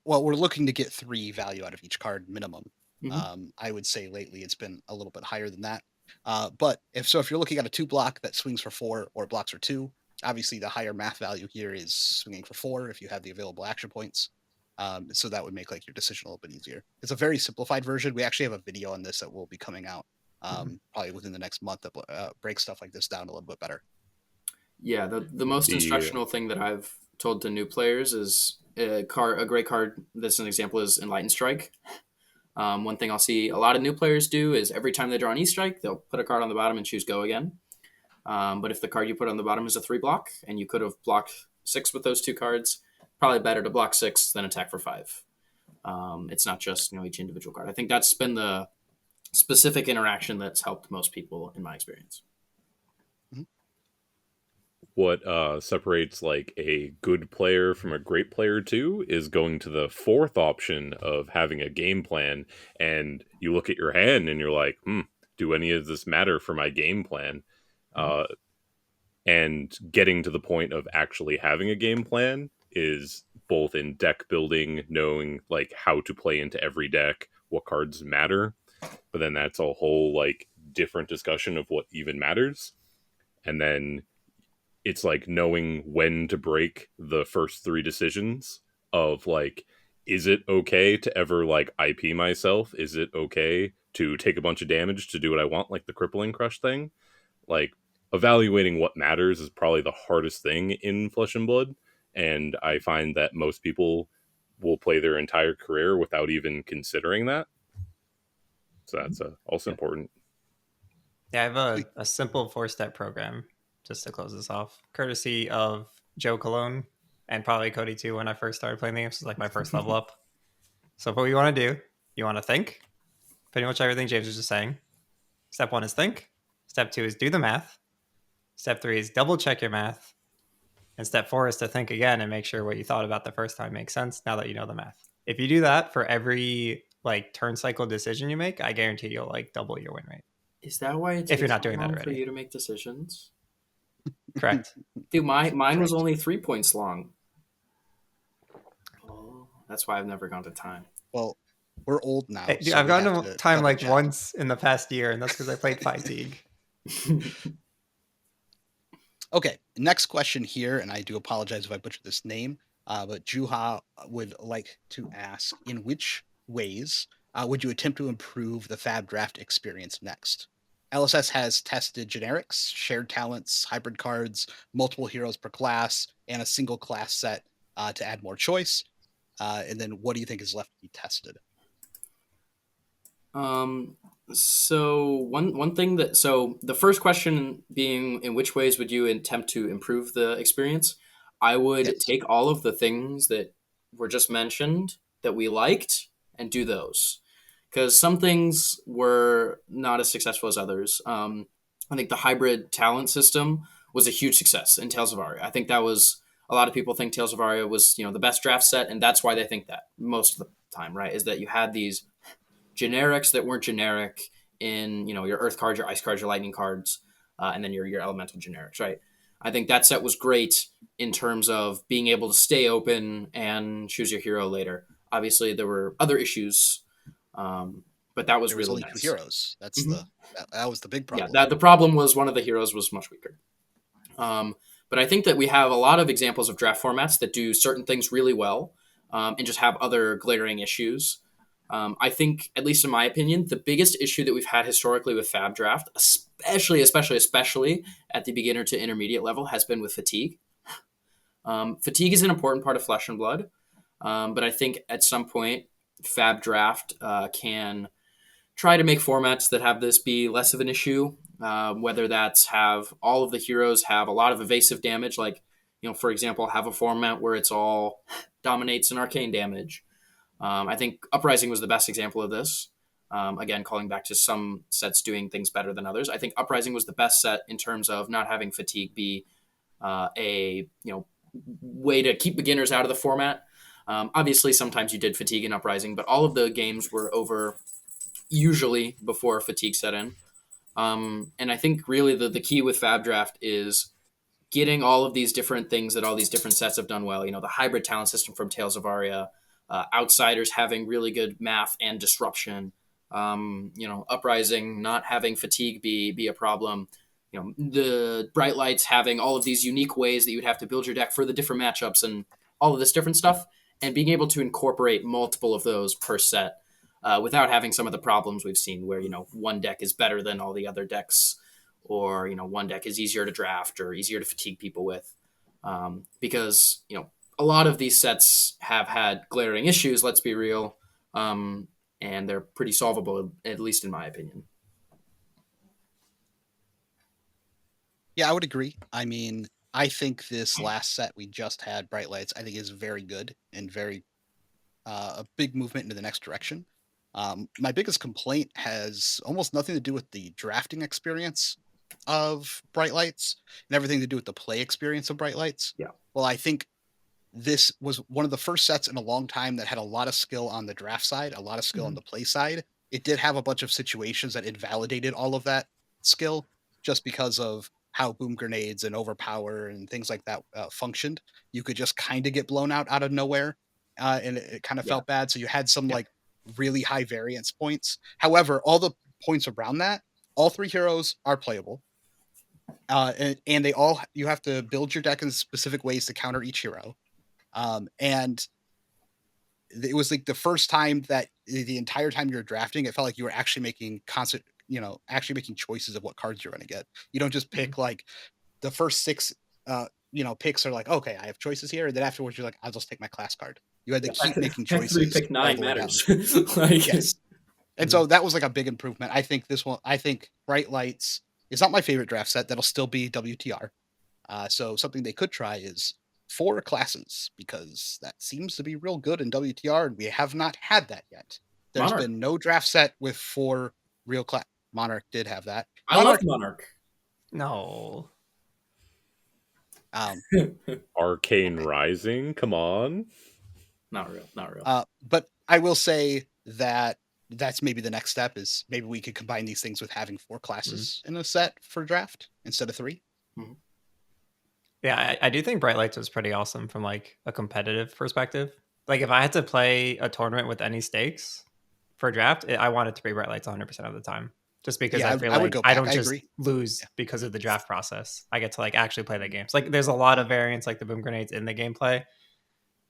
Well, we're looking to get 3 value out of each card minimum. Mhm. I would say lately it's been a little bit higher than that. But if you're looking at a 2 block that swings for 4 or blocks for 2, obviously the higher math value here is swinging for 4 if you have the available action points. So that would make like your decision a little bit easier. It's a very simplified version. We actually have a video on this that will be coming out probably within the next month that breaks stuff like this down a little bit better. Yeah, the most The instructional thing that I've told to new players is a great card. That's an example is Enlightened Strike. One thing I'll see a lot of new players do is every time they draw an E-Strike, they'll put a card on the bottom and choose Go again. But if the card you put on the bottom is a 3 block and you could have blocked 6 with those 2 cards, probably better to block 6 than attack for 5. It's not just each individual card. I think that's been the specific interaction that's helped most people in my experience. Mhm. What separates like a good player from a great player too is going to the fourth option of having a game plan, and you look at your hand and you're like, do any of this matter for my game plan? Uh, and getting to the point of actually having a game plan is both in deck building, knowing like how to play into every deck, what cards matter, but then that's a whole like different discussion of what even matters. And then it's like knowing when to break the first 3 decisions of like, is it okay to ever like IP myself? Is it okay to take a bunch of damage to do what I want, like the crippling crush thing? Like, evaluating what matters is probably the hardest thing in Flesh and Blood, and I find that most people will play their entire career without even considering that. So that's also important. Yeah, I have a simple 4-step program just to close this off, courtesy of Joe Cologne and probably Cody too. When I first started playing the game, this was like my first level up. So what you want to do, you want to think, pretty much everything James was just saying. Step 1 is think. Step 2 is do the math. Step 3 is double check your math. And step 4 is to think again and make sure what you thought about the first time makes sense now that you know the math. If you do that for every like turn cycle decision you make, I guarantee you'll like double your win rate. Is that why it If takes you're not so doing that long for already. you to make decisions? Correct. Dude, mine was Correct. only 3 points long. Oh, that's why I've never gone to time. Well, we're old now. Hey, dude, so I've we gone have to to time like double-check. once in the past year, and that's because I played Fatigue. Okay, next question here, and I do apologize if I butchered this name, but Juha would like to ask, in which ways would you attempt to improve the Fab Draft experience next? LSS has tested generics, shared talents, hybrid cards, multiple heroes per class, and a single class set to add more choice. And then what do you think is left to be tested? So one thing the first question being, in which ways would you attempt to improve the experience? I would Yes. take all of the things that were just mentioned that we liked and do those, because some things were not as successful as others. I think the hybrid talent system was a huge success in Tales of Aria. I think that was, a lot of people think Tales of Aria was the best draft set, and that's why they think that most of the time, right? Is that you had these generics that weren't generic in your earth cards, your ice cards, your lightning cards, and then your elemental generics, right? I think that set was great in terms of being able to stay open and choose your hero later. Obviously, there were other issues, but that was There was really only nice. 2 heroes. That's Mhm. that was the big problem. Yeah, the problem was one of the heroes was much weaker. But I think that we have a lot of examples of draft formats that do certain things really well, and just have other glaring issues. I think, at least in my opinion, the biggest issue that we've had historically with Fab Draft, especially at the beginner to intermediate level, has been with fatigue. Fatigue is an important part of Flesh and Blood, but I think at some point, Fab Draft can try to make formats that have this be less of an issue. Whether that's have all of the heroes have a lot of evasive damage, like for example, have a format where it's all dominates and arcane damage. I think Uprising was the best example of this. Again, calling back to some sets doing things better than others. I think Uprising was the best set in terms of not having fatigue be a way to keep beginners out of the format. Obviously, sometimes you did fatigue in Uprising, but all of the games were over usually before fatigue set in. And I think really the key with Fab Draft is getting all of these different things that all these different sets have done well. The hybrid talent system from Tales of Aria, Outsiders having really good math and disruption. Uprising not having fatigue be a problem. The Bright Lights having all of these unique ways that you'd have to build your deck for the different matchups and all of this different stuff, and being able to incorporate multiple of those per set without having some of the problems we've seen where one deck is better than all the other decks, or one deck is easier to draft or easier to fatigue people with, because a lot of these sets have had glaring issues. Let's be real. and they're pretty solvable, at least in my opinion. Yeah, I would agree. I mean, I think this last set we just had, Bright Lights, I think is very good and very a big movement into the next direction. My biggest complaint has almost nothing to do with the drafting experience of Bright Lights and everything to do with the play experience of Bright Lights. Yeah. Well, I think this was one of the first sets in a long time that had a lot of skill on the draft side, a lot of skill on the play side. It did have a bunch of situations that invalidated all of that skill just because of how boom grenades and overpower and things like that functioned. You could just kind of get blown out of nowhere, and it kind of Yeah. felt bad. So you had some Yeah. like really high variance points. However, all the points around that, all three heroes are playable. And they all you have to build your deck in specific ways to counter each hero. And it was like the first time that the entire time you're drafting, it felt like you were actually making constant, actually making choices of what cards you're going to get. You don't just pick like the first six, picks are like, okay, I have choices here. And then afterwards, you're like, I'll just take my class card. You had to keep making Pack 3, choices pick all 9 the way down. matters. Like, Yes. And so that was like a big improvement. I think Bright Lights is not my favorite draft set. That'll still be WTR. So something they could try is 4 classes because that seems to be real good in WTR, and we have not had that yet. There's Monarch. been no draft set with 4 real class. Monarch did have that. I love Monarch. No. Arcane Rising, come on. Not real. But I will say that that's maybe the next step is maybe we could combine these things with having 4 classes in a set for draft instead of 3. Mhm. Yeah, I do think Bright Lights was pretty awesome from like a competitive perspective. Like if I had to play a tournament with any stakes for draft, I want it to be Bright Lights 100% of the time. Just because Yeah, I feel I would like go I back. don't I just agree. lose Yeah. because of the draft process. I get to like actually play the games. Like there's a lot of variants like the boom grenades in the gameplay,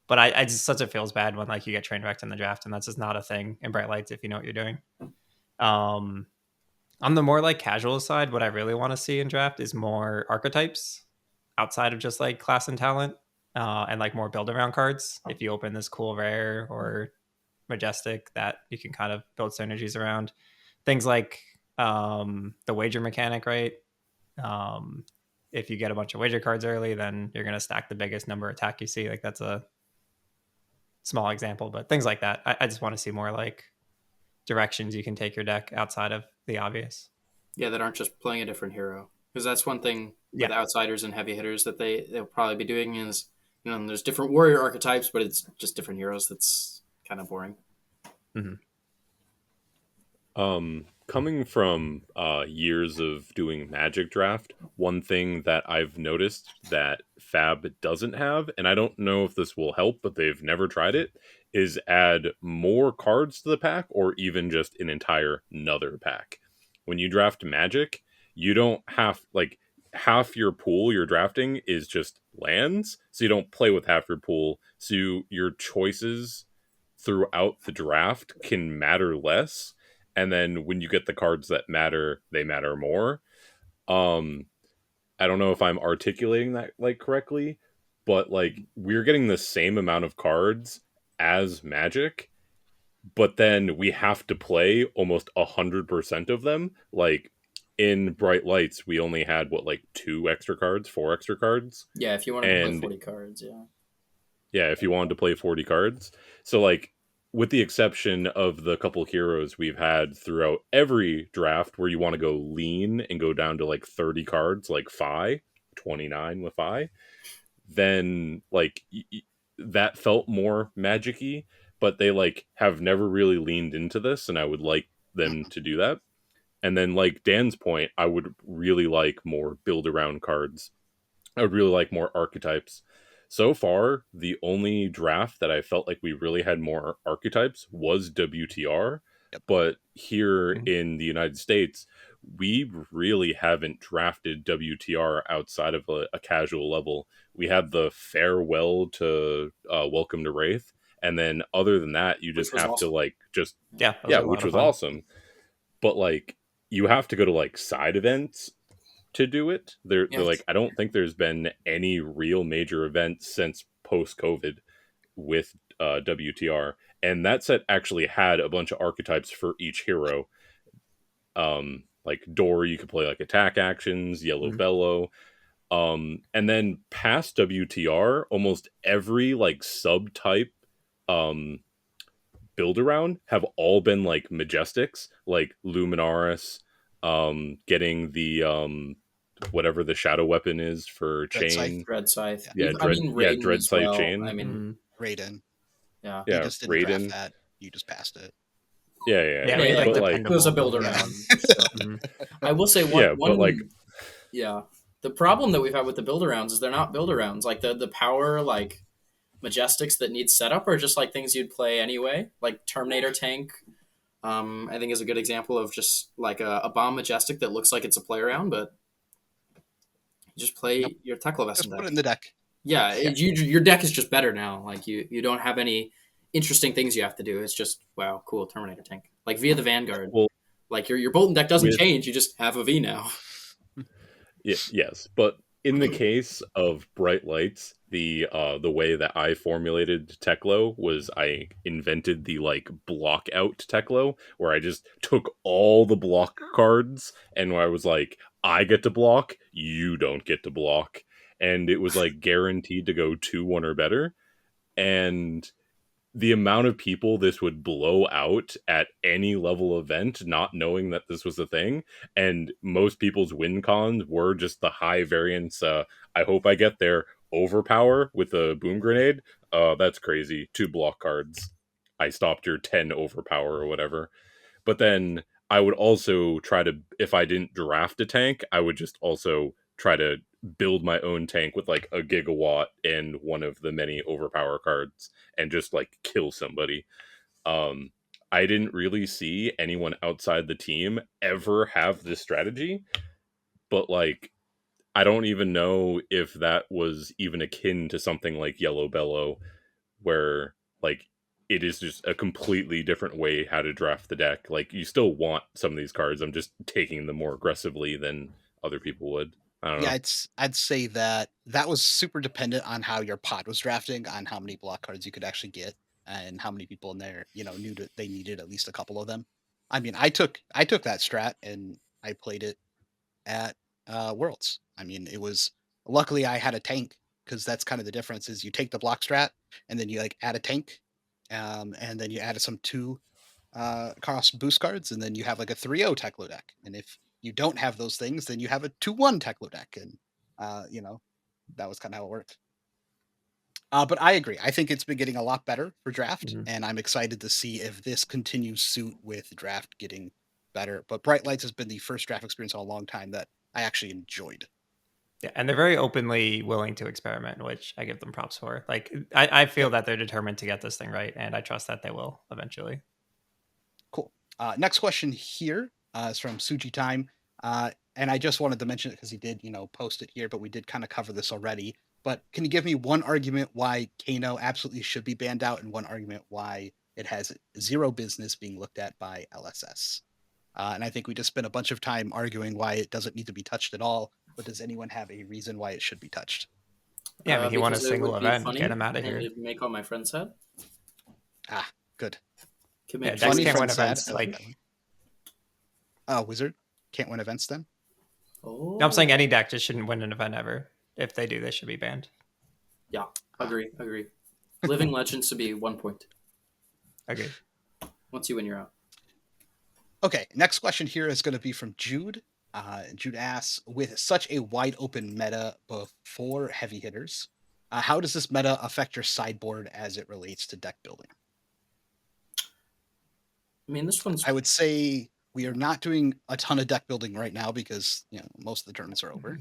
but I just such it feels bad when like you get train wrecked in the draft, and that's just not a thing in Bright Lights if you know what you're doing. On the more like casual side, what I really want to see in draft is more archetypes outside of just like class and talent, and like more build around cards. If you open this cool rare or majestic that you can kind of build synergies around, things like the wager mechanic, right? If you get a bunch of wager cards early, then you're going to stack the biggest number attack you see. Like that's a small example, but things like that. I just want to see more like directions you can take your deck outside of the obvious. Yeah, that aren't just playing a different hero. Because that's one thing with Yeah. outsiders and heavy hitters that they'll probably be doing is, there's different warrior archetypes, but it's just different heroes. That's kind of boring. Coming from years of doing Magic Draft, one thing that I've noticed that Fab doesn't have, and I don't know if this will help, but they've never tried it, is add more cards to the pack or even just an entire another pack. When you draft Magic, you don't have, like, half your pool you're drafting is just lands, so you don't play with half your pool, so your choices throughout the draft can matter less, and then when you get the cards that matter, they matter more. I don't know if I'm articulating that like correctly, but like we're getting the same amount of cards as Magic, but then we have to play almost 100% of them. Like in Bright Lights, we only had what, like 4 extra cards. Yeah, if you wanted to play 40 cards, yeah. Yeah, if you wanted to play 40 cards. So, like, with the exception of the couple heroes we've had throughout every draft where you want to go lean and go down to like 30 cards, like 29 with then like that felt more magic-y, but they like have never really leaned into this, and I would like them to do that. And then, like Dan's point, I would really like more build around cards. I would really like more archetypes. So far, the only draft that I felt like we really had more archetypes was WTR. Yep. But here in the United States, we really haven't drafted WTR outside of a casual level. We had the farewell to Welcome to Wraith. And then other than that, you just have to like just, which was awesome. But like, you have to go to like side events to do it. They're like, I don't think there's been any real major events since post-COVID with WTR. and that set actually had a bunch of archetypes for each hero. Like Dory, you could play like attack actions, Yellow Bellow. And then past WTR, almost every like subtype build around have all been like majestics, like Luminaris, getting the whatever the shadow weapon is for Dread Scythe. chain. Dread Scythe. Yeah, I mean, Raiden Dread as Scythe well. I chain. mean, Raiden. yeah. You Yeah, just didn't draft Raiden. that. You just passed it. Yeah, we Yeah, like But but like, it was a dependable build build around. Yeah. So. I will say yeah, but like, yeah. The problem that we've had with the build arounds is they're not build arounds. Like the power like majestics that need setup are just like things you'd play anyway. Like Terminator tank, I think is a good example of just like a bomb majestic that looks like it's a play around, but you just play Nope. your Tekla Just put deck. it in the deck. Yeah, your deck is just better now. Like you don't have any interesting things you have to do. It's just wow, cool Terminator tank. Like via the Vanguard. well, Like your Bolton deck doesn't with change. You just have a V now. yes, but in the case of bright lights, the way that I formulated Teklo was I invented the like block out Teklo, where I just took all the block cards and I was like, I get to block, you don't get to block, and it was like guaranteed to go 2-1 or better, and the amount of people this would blow out at any level event, not knowing that this was a thing, and most people's win cons were just the high variance. I hope I get there. Overpower with a boom grenade. That's crazy. 2 block cards. I stopped your 10 overpower or whatever. But then I would also try to, if I didn't draft a tank, I would just also try to build my own tank with like a gigawatt and one of the many overpower cards and just like kill somebody. Um, I didn't really see anyone outside the team ever have this strategy, but like I don't even know if that was even akin to something like Yellow Bellow, where like it is just a completely different way how to draft the deck. Like you still want some of these cards. I'm just taking them more aggressively than other people would. I don't Yeah, know. I'd say that that was super dependent on how your pod was drafting, on how many block cards you could actually get, and how many people in there, knew that they needed at least a couple of them. I mean, I took that strat and I played it at Worlds. I mean, it was luckily I had a tank, because that's kind of the difference is you take the block strat and then you like add a tank, and then you added some 2 cost boost cards, and then you have like a 3-0 Teklo deck. And if you don't have those things, then you have a 2-1 Teklo deck. And that was kind of how it worked. But I agree. I think it's been getting a lot better for draft, and I'm excited to see if this continues suit with draft getting better. But Bright Lights has been the first draft experience in a long time that I actually enjoyed. Yeah, and they're very openly willing to experiment, which I give them props for. Like, I feel Yep. that they're determined to get this thing right, and I trust that they will eventually. Cool. Next question here is from Suji Time. And I just wanted to mention it because he did, post it here, but we did kind of cover this already. But can you give me one argument why Kano absolutely should be banned out, and one argument why it has zero business being looked at by LSS? And I think we just spent a bunch of time arguing why it doesn't need to be touched at all. But does anyone have a reason why it should be touched? Yeah, I mean, he won a Because it single would be event. funny Get him out of and here. it'd make all my friends sad. Ah, good. Could Yeah, make decks Funny can't from win sad. events. I like Like, that one. Oh, Wizard can't win events then? Oh. no, I'm saying any deck just shouldn't win an event ever. If they do, they should be banned. Yeah, agree. Living Legends should be 1 point. Okay. Once you win, you're out. Okay, next question here is going to be from Jude. Jude asks, with such a wide open meta before heavy hitters, how does this meta affect your sideboard as it relates to deck building? I mean, this one's I would say we are not doing a ton of deck building right now because most of the tournaments are over.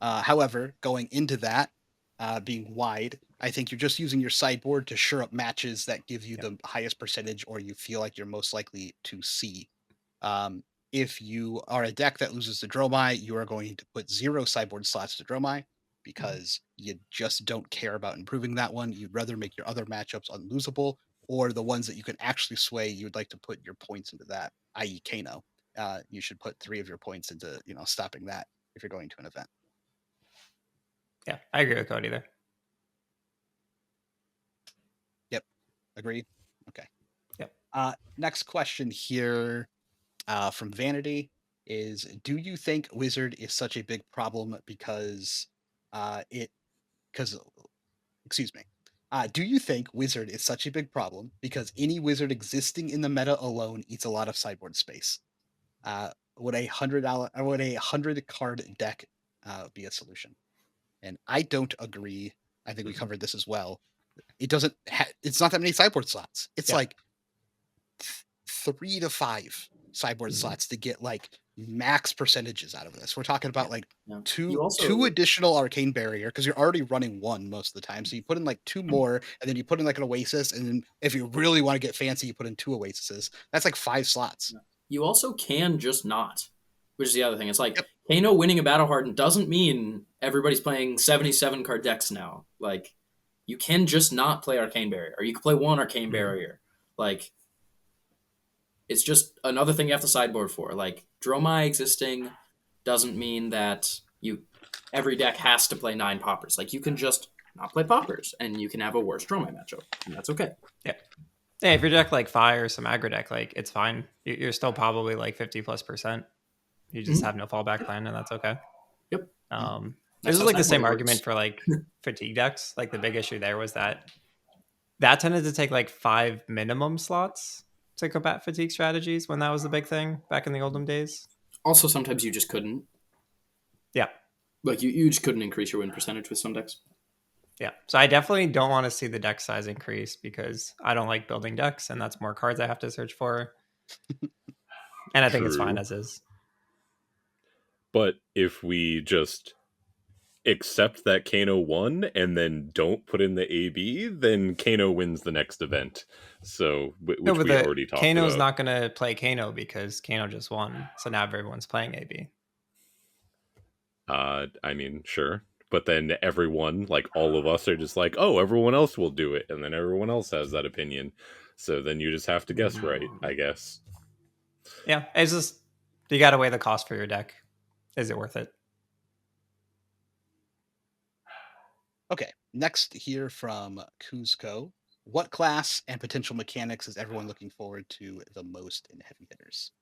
However, going into that, being wide, I think you're just using your sideboard to shore up matches that give you the highest percentage, or you feel like you're most likely to see. If you are a deck that loses to Dromai, you are going to put 0 sideboard slots to Dromai because you just don't care about improving that one. You'd rather make your other matchups unlosable, or the ones that you can actually sway, you'd like to put your points into that, i.e. Kano. You should put 3 of your points into stopping that if you're going to an event. Yeah, I agree with Cody there. Yep. Agreed? Okay. Next question here from Vanity is: do you think Wizard is such a big problem because it? Because excuse me. Do you think Wizard is such a big problem because any wizard existing in the meta alone eats a lot of sideboard space? Would a 100 card deck be a solution? And I don't agree. I think we covered this as well. It doesn't. It's not that many sideboard slots. It's like 3 to 5 sideboard slots to get like max percentages out of this. We're talking about like Yeah. two additional arcane barrier because you're already running one most of the time. So you put in like 2 more, and then you put in like an oasis, and then if you really want to get fancy, you put in 2 oasises. That's like 5 slots. You also can just not, which is the other thing. It's like Kano winning a battle hardened doesn't mean everybody's playing 77 card decks now. Like, you can just not play Arcane Barrier, or you can play 1 Arcane Barrier. Like, it's just another thing you have to sideboard for. Like, Dromai existing doesn't mean that every deck has to play 9 poppers. Like, you can just not play poppers, and you can have a worse Dromai matchup, and that's okay. Yeah. Yeah, if your deck like fire some aggro deck, like it's fine. You're still probably like 50+%. You just have no fallback plan, and that's okay. Yep. This is like the same argument for like fatigue decks. Like the big issue there was that tended to take like 5 minimum slots to combat fatigue strategies when that was the big thing back in the olden days. Also, sometimes you just couldn't. Yeah. Like, you just couldn't increase your win percentage with some decks. Yeah. So I definitely don't want to see the deck size increase because I don't like building decks, and that's more cards I have to search for. And I think it's fine as is. But if we just accept that Kano won and then don't put in the AB, then Kano wins the next event. So, which we already talked about. Kano's not going to play Kano because Kano just won. So now everyone's playing AB. I mean, sure. But then everyone, like all of us, are just like, oh, everyone else will do it. And then everyone else has that opinion. So then you just have to guess right, I guess. Yeah, it's just, you got to weigh the cost for your deck. Is it worth it? Okay, next here from Kuzco. What class and potential mechanics is everyone looking forward to the most in heavy hitters?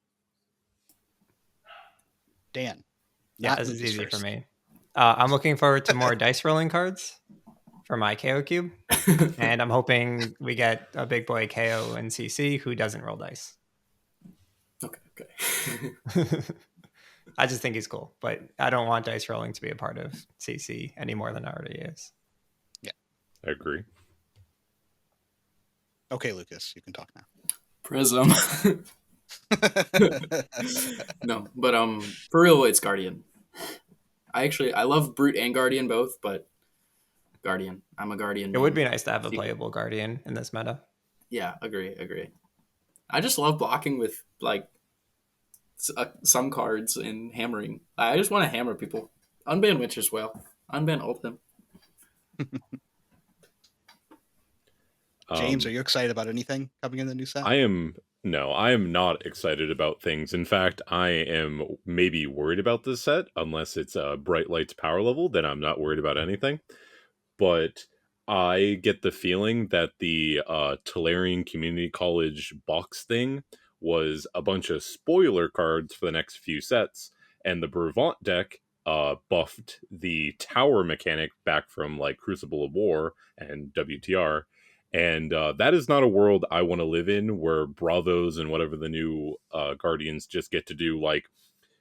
Dan. Yeah, this is easy for me. I'm looking forward to more dice rolling cards for my KO cube. And I'm hoping we get a big boy KO in CC who doesn't roll dice. Okay. I just think he's cool, but I don't want dice rolling to be a part of CC any more than it already is. Yeah. I agree. Okay, Lucas, you can talk now. Prism. No, but for real, it's Guardian. I love Brute and Guardian both, but Guardian. I'm a Guardian. It would be nice to have a playable Guardian in this meta. Yeah, agree. I just love blocking with like some cards and hammering. I just want to hammer people. Unban Witch as well. Unban ult them. James, are you excited about anything coming in the new set? I am not excited about things. In fact, I am maybe worried about this set, unless it's a Bright Light's power level, then I'm not worried about anything. But I get the feeling that the Tolarian Community College box thing was a bunch of spoiler cards for the next few sets, and the Brevant deck buffed the tower mechanic back from like Crucible of War and WTR. And that is not a world I want to live in, where Bravos and whatever the new Guardians just get to do like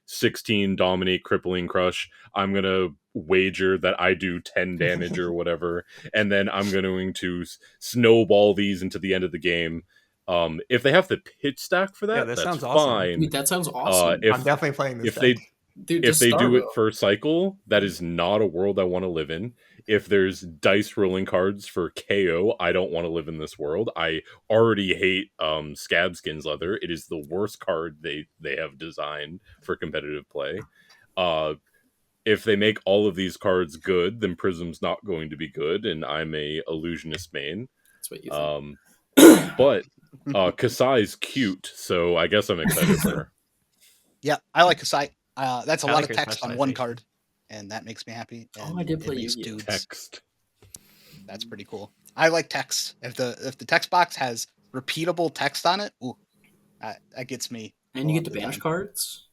16 Dominate, Crippling Crush. I'm going to wager that I do 10 damage or whatever, and then I'm going to snowball these into the end of the game. If they have the pitch stack for that, that's sounds fine. awesome. Dude, that sounds awesome. I'm definitely playing this deck. If they do it for cycle, that is not a world I want to live in. If there's dice rolling cards for KO, I don't want to live in this world. I already hate Scabskin's Leather. It is the worst card they have designed for competitive play. If they make all of these cards good, then Prism's not going to be good, and I'm a illusionist main. That's what you think. But Kasai's cute, so I guess I'm excited for her. Yeah, I like Kasai. That's a lot like of text on one card, and that makes me happy. And I did play Yu-Gi-Oh! Text. That's pretty cool. I like text. If the text box has repeatable text on it. Ooh, that gets me. And a you lot get to of the banish time. cards.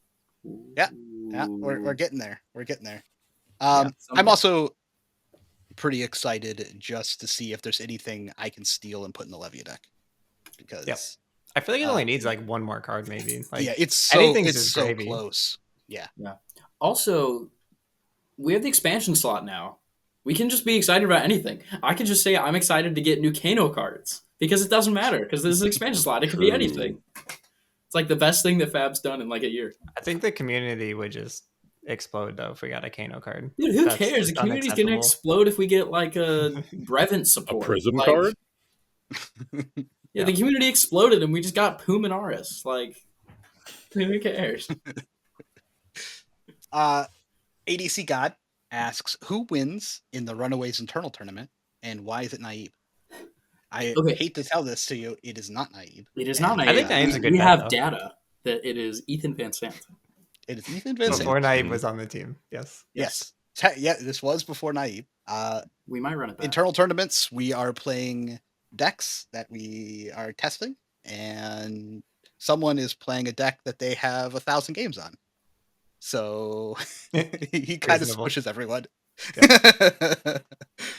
Yeah, we're Ooh. getting there. We're getting there. Yeah, I'm someday. also pretty excited just to see if there's anything I can steal and put in the Levia deck because I feel like it uh, only needs like one more card, maybe. yeah, Like it's anything's just so gravy. close. Yeah. Yeah. Also, we have the expansion slot now. We can just be excited about anything. I could just say I'm excited to get new Kano cards because it doesn't matter because this is an expansion slot. It could be anything. True. It's like the best thing that Fab's done in like a year. I think the community would just explode though if we got a Kano card. Dude, who That's cares? The just community's gonna unacceptable. explode if we get like a Brevant A support. Prism Like, card? yeah, the community exploded and we just got Puminaris. Like, who cares? ADC God asks, who wins in the Runaways internal tournament and why is it naive? I Okay. hate to tell this to you, it is not naive. It is not And, naive. I think Naive's a good we bet, have though. data that it is Ethan Van Sant. it is Ethan Vincent. Before Naive was on the team. Yes. Yes. Yeah, this was before naive. We might run it back. Internal tournaments, we are playing decks that we are testing, and someone is playing a deck that they have 1,000 games on. So he kind of Reasonable. smushes everyone.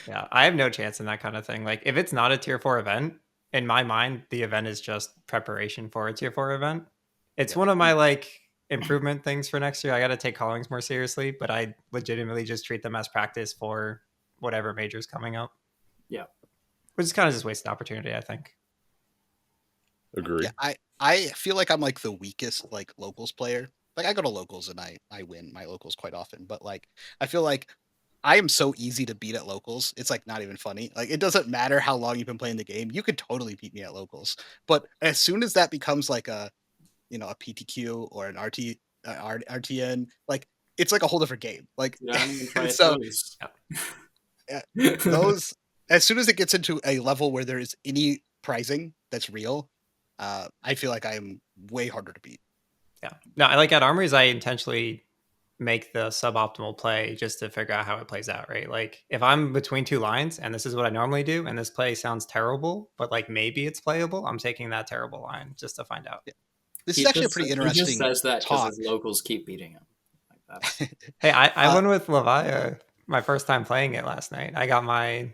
Yeah, I have no chance in that kind of thing. Like if it's not a tier 4 event, in my mind, the event is just preparation for a tier 4 event. It's one of my like improvement things for next year. I got to take callings more seriously, but I legitimately just treat them as practice for whatever major's coming up. Yeah. Which is kind of just wasted opportunity, I think. Agree. Yeah, I feel like I'm like the weakest like locals player. Like I go to locals and I win my locals quite often, but like I feel like I am so easy to beat at locals. It's like not even funny. Like it doesn't matter how long you've been playing the game. You could totally beat me at locals. But as soon as that becomes like a a PTQ or an RTN, like it's like a whole different game. Like Dude, I don't even try so those. those as soon as it gets into a level where there is any pricing that's real, I feel like I am way harder to beat. Yeah. No, I like at Armories, I intentionally make the suboptimal play just to figure out how it plays out, right? Like if I'm between two lines and this is what I normally do and this play sounds terrible, but like maybe it's playable, I'm taking that terrible line just to find out. Yeah. This is actually a pretty interesting He just says that because talk. his locals keep beating him. Like that. Hey, I won with Levia my first time playing it last night. I got my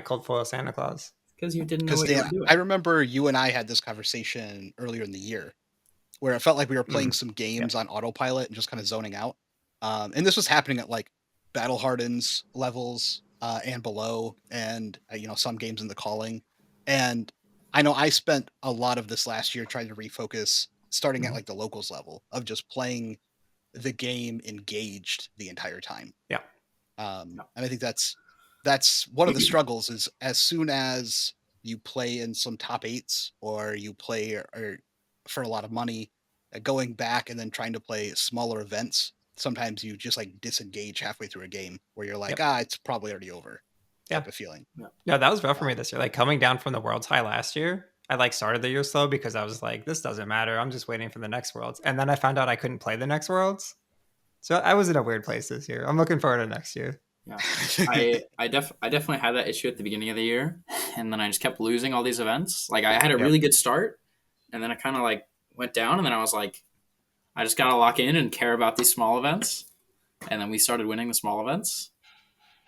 cold foil Santa Claus. Because you didn't know Because what you Dan, were doing. I remember you and I had this conversation earlier in the year where it felt like we were playing some games on autopilot and just kind of zoning out. And this was happening at like Battle Harden's levels and below, and some games in the calling. And I know I spent a lot of this last year trying to refocus, starting at like the locals level of just playing the game engaged the entire time. Yeah. And I think that's one of the struggles is as soon as you play in some top eights or you play or for a lot of money, going back and then trying to play smaller events, sometimes you just like disengage halfway through a game where you're like, it's probably already over. Type of feeling. Yeah, that was rough for me this year. Like coming down from the Worlds high last year, I like started the year slow because I was like, this doesn't matter. I'm just waiting for the next Worlds. And then I found out I couldn't play the next Worlds. So I was in a weird place this year. I'm looking forward to next year. Yeah, I definitely had that issue at the beginning of the year, and then I just kept losing all these events. Like I had a really good start, and then I kind of like went down, and then I was like, I just gotta lock in and care about these small events, and then we started winning the small events,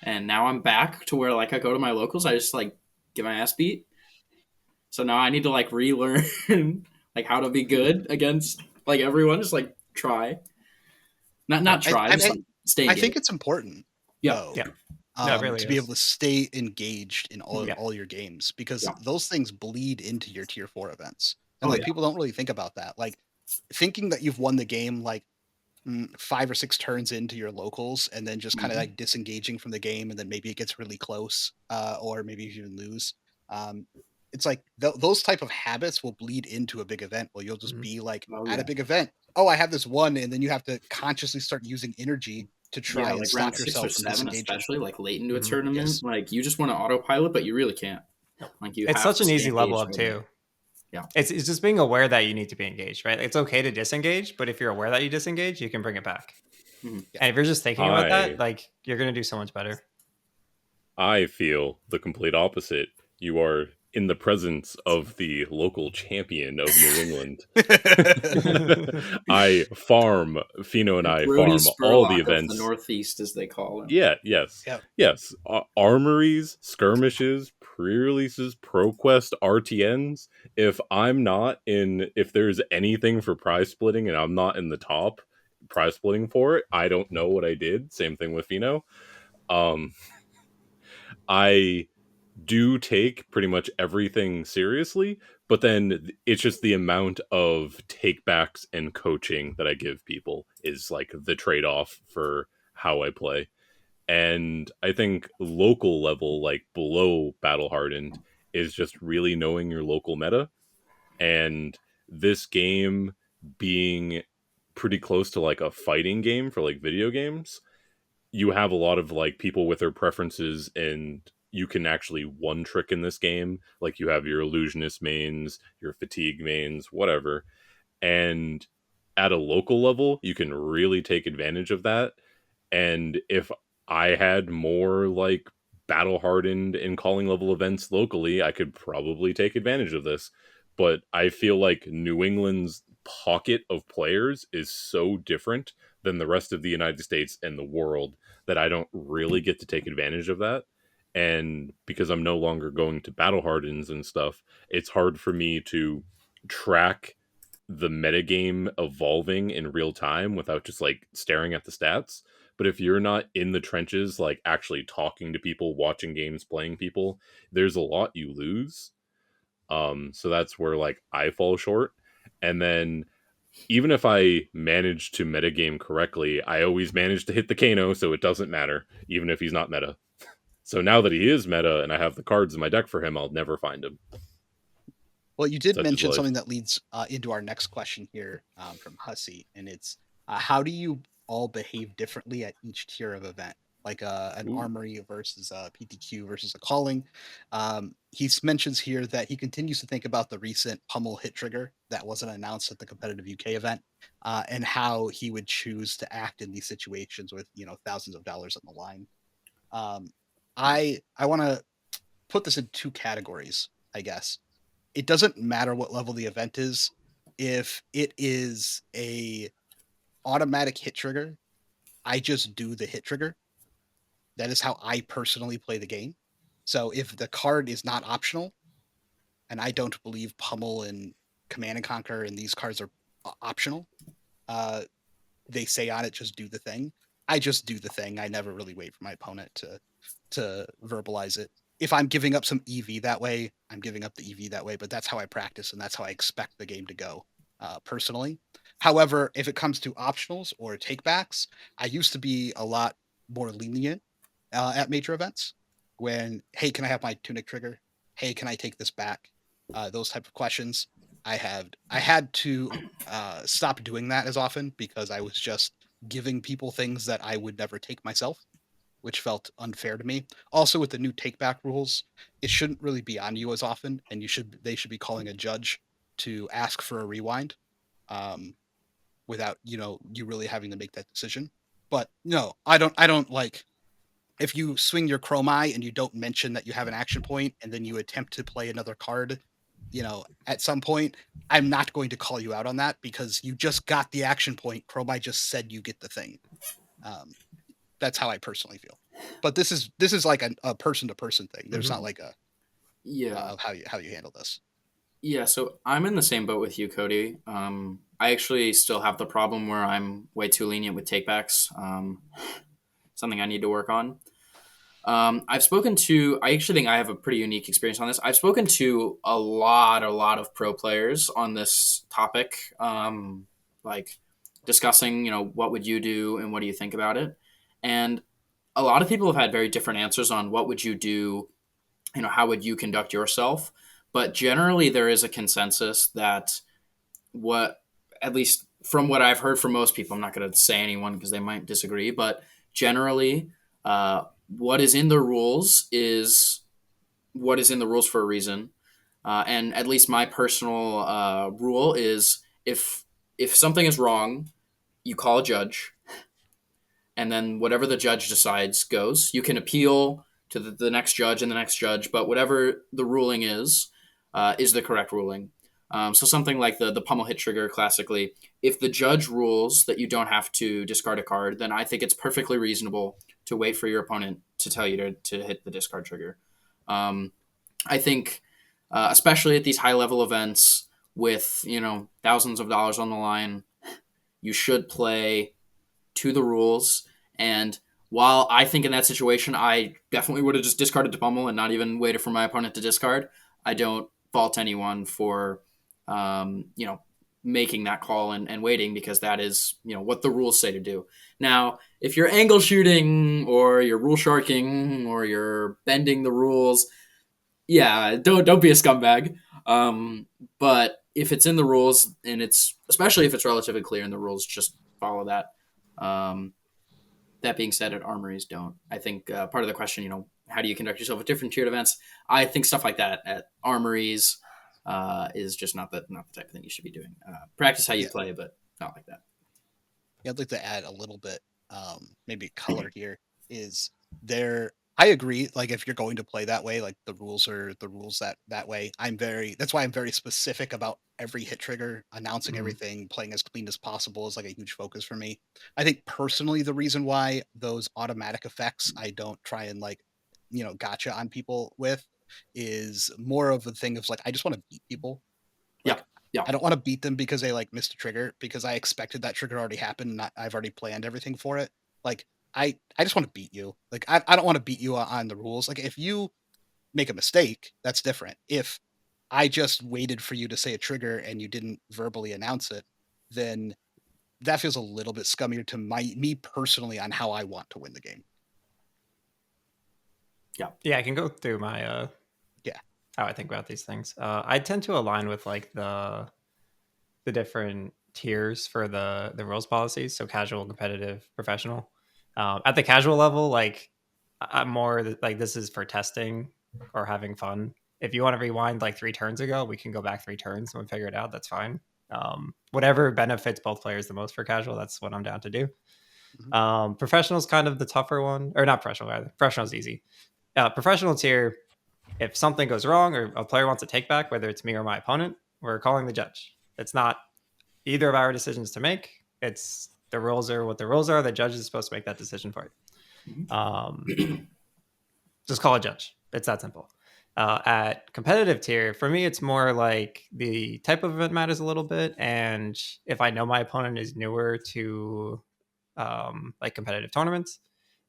and now I'm back to where like I go to my locals, I just like get my ass beat. So now I need to like relearn like how to be good against like everyone. Just like try, not try, just like stay engaged. I think it's important. Yeah. No, it really to be is. able to stay engaged in all your games because those things bleed into your tier 4 events. And people don't really think about that. Like thinking that you've won the game like 5 or 6 turns into your locals and then just kind of like disengaging from the game and then maybe it gets really close or maybe you even lose. It's like those type of habits will bleed into a big event where you'll just be like at a big event. Oh, I have this one, and then you have to consciously start using energy to try and like stop round 6 yourself or from 7, disengaging. especially like late into a tournament. Yes. Like you just want to autopilot, but you really can't. Like you. It's have such to an stay easy level up engaged too. Yeah, it's just being aware that you need to be engaged, right? It's okay to disengage, but if you're aware that you disengage, you can bring it back. And if you're just thinking about that, like you're gonna do so much better. I feel the complete opposite. You are in the presence of the local champion of New England, I farm, Fino and I Brody farm all the Spurlock of the events. Northeast, as they call him. Yeah, yes. Yep. Yes. Armories, skirmishes, pre-releases, ProQuest, RTNs. If there's anything for prize splitting and I'm not in the top prize splitting for it, I don't know what I did. Same thing with Fino. Um, I do take pretty much everything seriously, but then it's just the amount of takebacks and coaching that I give people is like the trade-off for how I play. And I think local level, like below Battle Hardened, is just really knowing your local meta. And this game being pretty close to like a fighting game for like video games, you have a lot of like people with their preferences, and you can actually one trick in this game. Like you have your illusionist mains, your fatigue mains, whatever. And at a local level, you can really take advantage of that. And if I had more like battle hardened and calling level events locally, I could probably take advantage of this. But I feel like New England's pocket of players is so different than the rest of the United States and the world that I don't really get to take advantage of that. And because I'm no longer going to battle hardens and stuff, it's hard for me to track the metagame evolving in real time without just like staring at the stats. But if you're not in the trenches, like actually talking to people, watching games, playing people, there's a lot you lose. So that's where like I fall short. And then even if I manage to metagame correctly, I always manage to hit the Kano, so it doesn't matter, even if he's not meta. So now that he is meta and I have the cards in my deck for him, I'll never find him. Well, you did Such is mention life. something that leads into our next question here from Hussey, and it's how do you all behave differently at each tier of event? Like an Ooh. armory versus a PTQ versus a calling. He mentions here that he continues to think about the recent pummel hit trigger that wasn't announced at the competitive UK event, and how he would choose to act in these situations with thousands of dollars on the line. Um, I want to put this in two categories, I guess. It doesn't matter what level the event is. If it is a automatic hit trigger, I just do the hit trigger. That is how I personally play the game. So if the card is not optional, and I don't believe Pummel and Command and Conquer and these cards are optional, uh, they say on it just do the thing. I just do the thing. I never really wait for my opponent to verbalize it. If I'm giving up some EV that way, I'm giving up the EV that way, but that's how I practice and that's how I expect the game to go personally. However, if it comes to optionals or takebacks, I used to be a lot more lenient at major events when, hey, can I have my tunic trigger? Hey, can I take this back? Those type of questions. I had to stop doing that as often because I was just giving people things that I would never take myself, which felt unfair to me. Also, with the new take back rules, it shouldn't really be on you as often, and they should be calling a judge to ask for a rewind, um, without you really having to make that decision. But no, I don't like if you swing your Chromai and you don't mention that you have an action point, and then you attempt to play another card. At some point, I'm not going to call you out on that because you just got the action point. Chromai just said you get the thing. Um, that's how I personally feel. But this is like a person to person thing. There's not like a Yeah. of how you handle this. Yeah, so I'm in the same boat with you, Cody. I actually still have the problem where I'm way too lenient with takebacks. Something I need to work on. I actually think I have a pretty unique experience on this. I've spoken to a lot of pro players on this topic, like discussing, what would you do and what do you think about it? And a lot of people have had very different answers on what would you do, how would you conduct yourself? But generally, there is a consensus that what, at least from what I've heard from most people, I'm not going to say anyone because they might disagree, but generally, what is in the rules is what is in the rules for a reason. And at least my personal rule is if something is wrong, you call a judge, and then whatever the judge decides goes. You can appeal. to the next judge and the next judge, but whatever the ruling is the correct ruling. So something like the pummel hit trigger classically, if the judge rules that you don't have to discard a card, then I think it's perfectly reasonable to wait for your opponent to tell you to hit the discard trigger. I think, especially at these high level events with thousands of dollars on the line, you should play to the rules. And while I think in that situation I definitely would have just discarded to pummel and not even waited for my opponent to discard, I don't fault anyone for making that call and waiting, because that is what the rules say to do. Now, if you're angle shooting or you're rule sharking or you're bending the rules, yeah, don't be a scumbag. But if it's in the rules, and it's especially if it's relatively clear in the rules, just follow that. That being said, at armories, don't. I think part of the question, how do you conduct yourself at different tiered events? I think stuff like that at armories is just not the type of thing you should be doing. Practice how you play, but not like that. Yeah, I'd like to add a little bit, maybe color here. Is there? I agree. Like, if you're going to play that way, like the rules are the rules that way. That's why I'm very specific about every hit trigger, announcing everything, playing as clean as possible is like a huge focus for me. I think personally, the reason why those automatic effects I don't try and gotcha on people with is more of a thing of like, I just want to beat people. Like, Yeah. I don't want to beat them because they missed a trigger, because I expected that trigger already happened and I've already planned everything for it. Like, I just want to beat you. Like, I don't want to beat you on the rules. Like, if you make a mistake, that's different. If I just waited for you to say a trigger and you didn't verbally announce it, then that feels a little bit scummier to me personally on how I want to win the game. Yeah, I can go through my how I think about these things. I tend to align with like the different tiers for the rules policies. So casual, competitive, professional. At the casual level, like I'm more like this is for testing or having fun. If you want to rewind like 3 turns ago, we can go back 3 turns and figure it out. That's fine. Whatever benefits both players the most for casual, that's what I'm down to do. Professional is kind of the tougher one, or not professional either. Professional is easy. Professional tier, if something goes wrong or a player wants to take back, whether it's me or my opponent, we're calling the judge. It's not either of our decisions to make. It's the rules are what the rules are. The judge is supposed to make that decision for you. Just call a judge. It's that simple. At competitive tier, for me, it's more like the type of event matters a little bit. And if I know my opponent is newer to like competitive tournaments,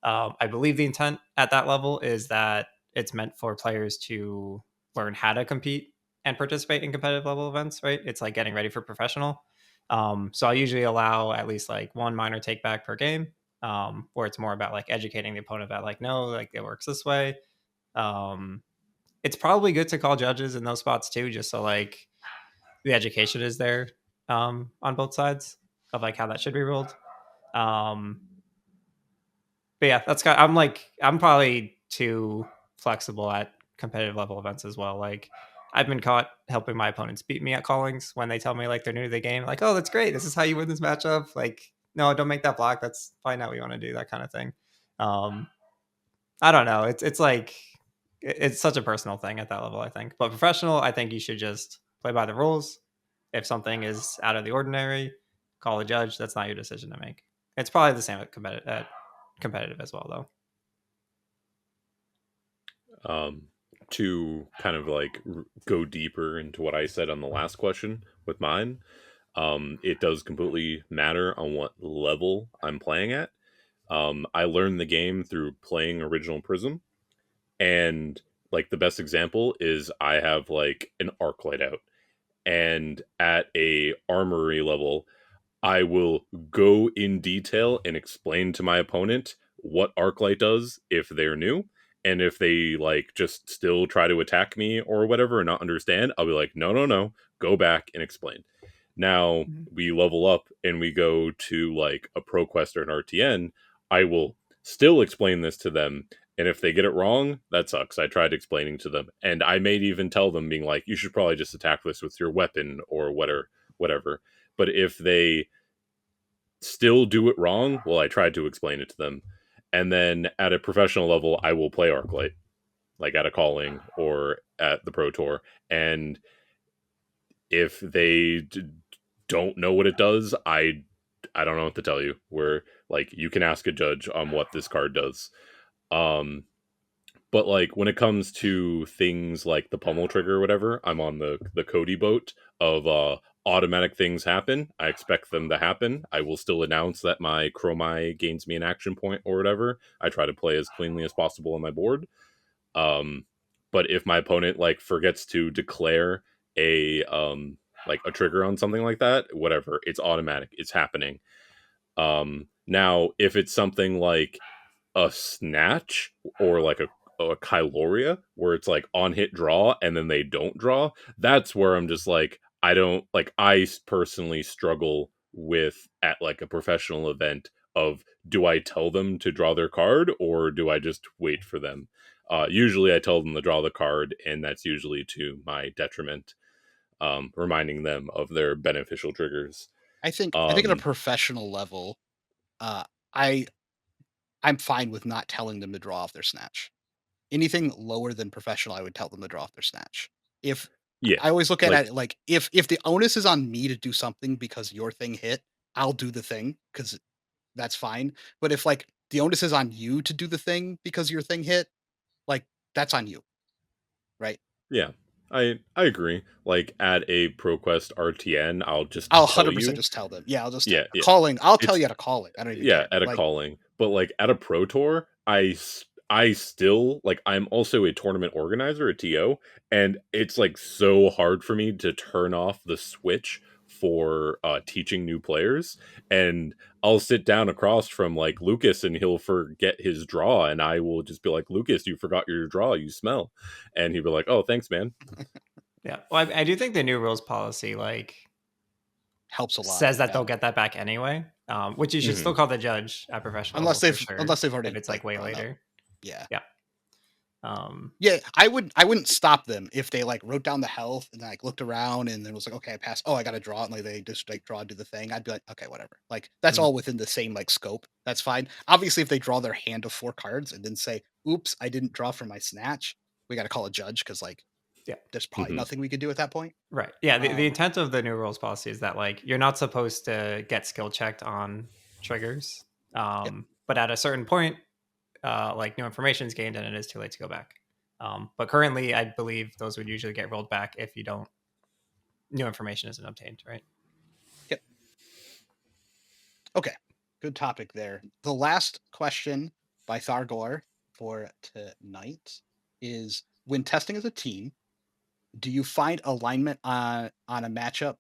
I believe the intent at that level is that it's meant for players to learn how to compete and participate in competitive level events, right? It's like getting ready for professional. So I usually allow at least like 1 minor take back per game, where it's more about like educating the opponent about like, no, like it works this way. It's probably good to call judges in those spots too, just so like the education is there on both sides of like how that should be ruled. But yeah, I'm probably too flexible at competitive level events as well. Like I've been caught helping my opponents beat me at callings when they tell me like they're new to the game. Like, oh, that's great. This is how you win this matchup. Like, no, don't make that block. That's find out what you want to do. That kind of thing. I don't know. It's like it's such a personal thing at that level, I think. But professional, I think you should just play by the rules. If something is out of the ordinary, call a judge. That's not your decision to make. It's probably the same at competitive as well, though. To kind of like go deeper into what I said on the last question with mine, it does completely matter on what level I'm playing at. I learned the game through playing original Prism, and like the best example is I have like an arc light out, and at a armory level, I will go in detail and explain to my opponent what Arclight does if they're new. And if they like just still try to attack me or whatever and not understand, I'll be like, no, no, no, go back and explain. Now we level up and we go to like a Pro Quest or an RTN. I will still explain this to them. And if they get it wrong, that sucks. I tried explaining to them. And I may even tell them being like, you should probably just attack this with your weapon or whatever. But if they still do it wrong, well, I tried to explain it to them. And then at a professional level, I will play Arclight, like at a calling or at the Pro Tour. And if they don't know what it does, I don't know what to tell you. Where like you can ask a judge on what this card does. Um, but like when it comes to things like the pummel trigger or whatever, I'm on the Cody boat of automatic things happen. I expect them to happen. I will still announce that my Chromai gains me an action point or whatever. I try to play as cleanly as possible on my board. Um, but if my opponent like forgets to declare a like a trigger on something like that, whatever, it's automatic. It's happening. Now if it's something like a snatch or like a Kyloria where it's like on hit draw and then they don't draw, that's where I'm just like, I don't like, personally struggle with at like a professional event of do I tell them to draw their card or do I just wait for them? Usually I tell them to draw the card, and that's usually to my detriment, reminding them of their beneficial triggers. I think at a Um, professional level, uh, I I'm fine with not telling them to draw off their snatch. Anything lower than professional, I would tell them to draw off their snatch. If yeah, I always look at like, it like if the onus is on me to do something because your thing hit, I'll do the thing because that's fine. But if like the onus is on you to do the thing because your thing hit, like that's on you, right? yeah, I agree. Like at a ProQuest RTN, I'll just I'll tell 100% you. just tell them. Yeah, I'll just Yeah, yeah. calling. I'll tell It's you how to call it. I don't even yeah, care. at a Like calling. But like at a Pro Tour, I still like I'm also a tournament organizer, a TO, and it's like so hard for me to turn off the switch for teaching new players. And I'll sit down across from like Lucas and he'll forget his draw and I will just be like, Lucas, you forgot your draw, you smell. And he'll be like, oh, thanks, man. Yeah. Well, I do think the new rules policy like helps a lot. says that Yeah. they'll get that back anyway, which you should Hmm. still call the judge at professional level Unless for they've sure unless they've if already it's like like way drawn up. later. Yeah. Yeah. Um, Yeah, I wouldn't stop them if they like wrote down the health and like looked around and then was like, okay, I passed. Oh, I got to draw it. And like they just like draw, do the thing. I'd be like, okay, whatever. Like that's mhm. all within the same like scope. That's fine. Obviously, if they draw their hand of 4 cards and then say, oops, I didn't draw for my snatch, we got to call a judge because like Yeah. there's probably Hmm. nothing we could do at that point. Right. Yeah. The Um, intent of the new rules policy is that like you're not supposed to get skill checked on triggers. yep. But at a certain point, like new information is gained and it is too late to go back. But currently, I believe those would usually get rolled back if you don't new information isn't obtained. Right. Yep. Okay. Good topic there. The last question by Thargor for tonight is when testing as a team, do you find alignment on a matchup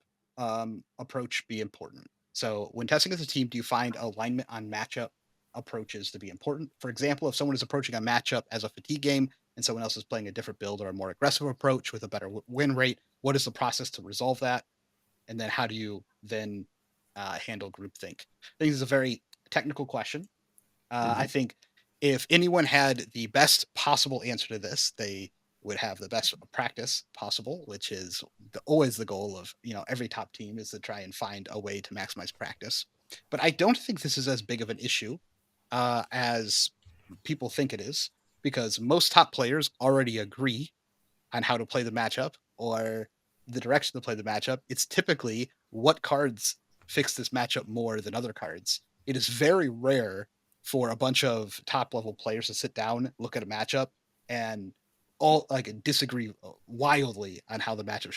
approach be important? So when testing as a team, do you find alignment on matchup approaches to be important? For example, if someone is approaching a matchup as a fatigue game and someone else is playing a different build or a more aggressive approach with a better win rate, what is the process to resolve that? And then how do you then handle groupthink? I think this is a very technical question. I think if anyone had the best possible answer to this, they would have the best practice possible, which is always the goal of every top team is to try and find a way to maximize practice. But I don't think this is as big of an issue as people think it is, because most top players already agree on how to play the matchup or the direction to play the matchup. It's typically what cards fix this matchup more than other cards. It is very rare for a bunch of top level players to sit down, look at a matchup, and all like disagree wildly on how the matchup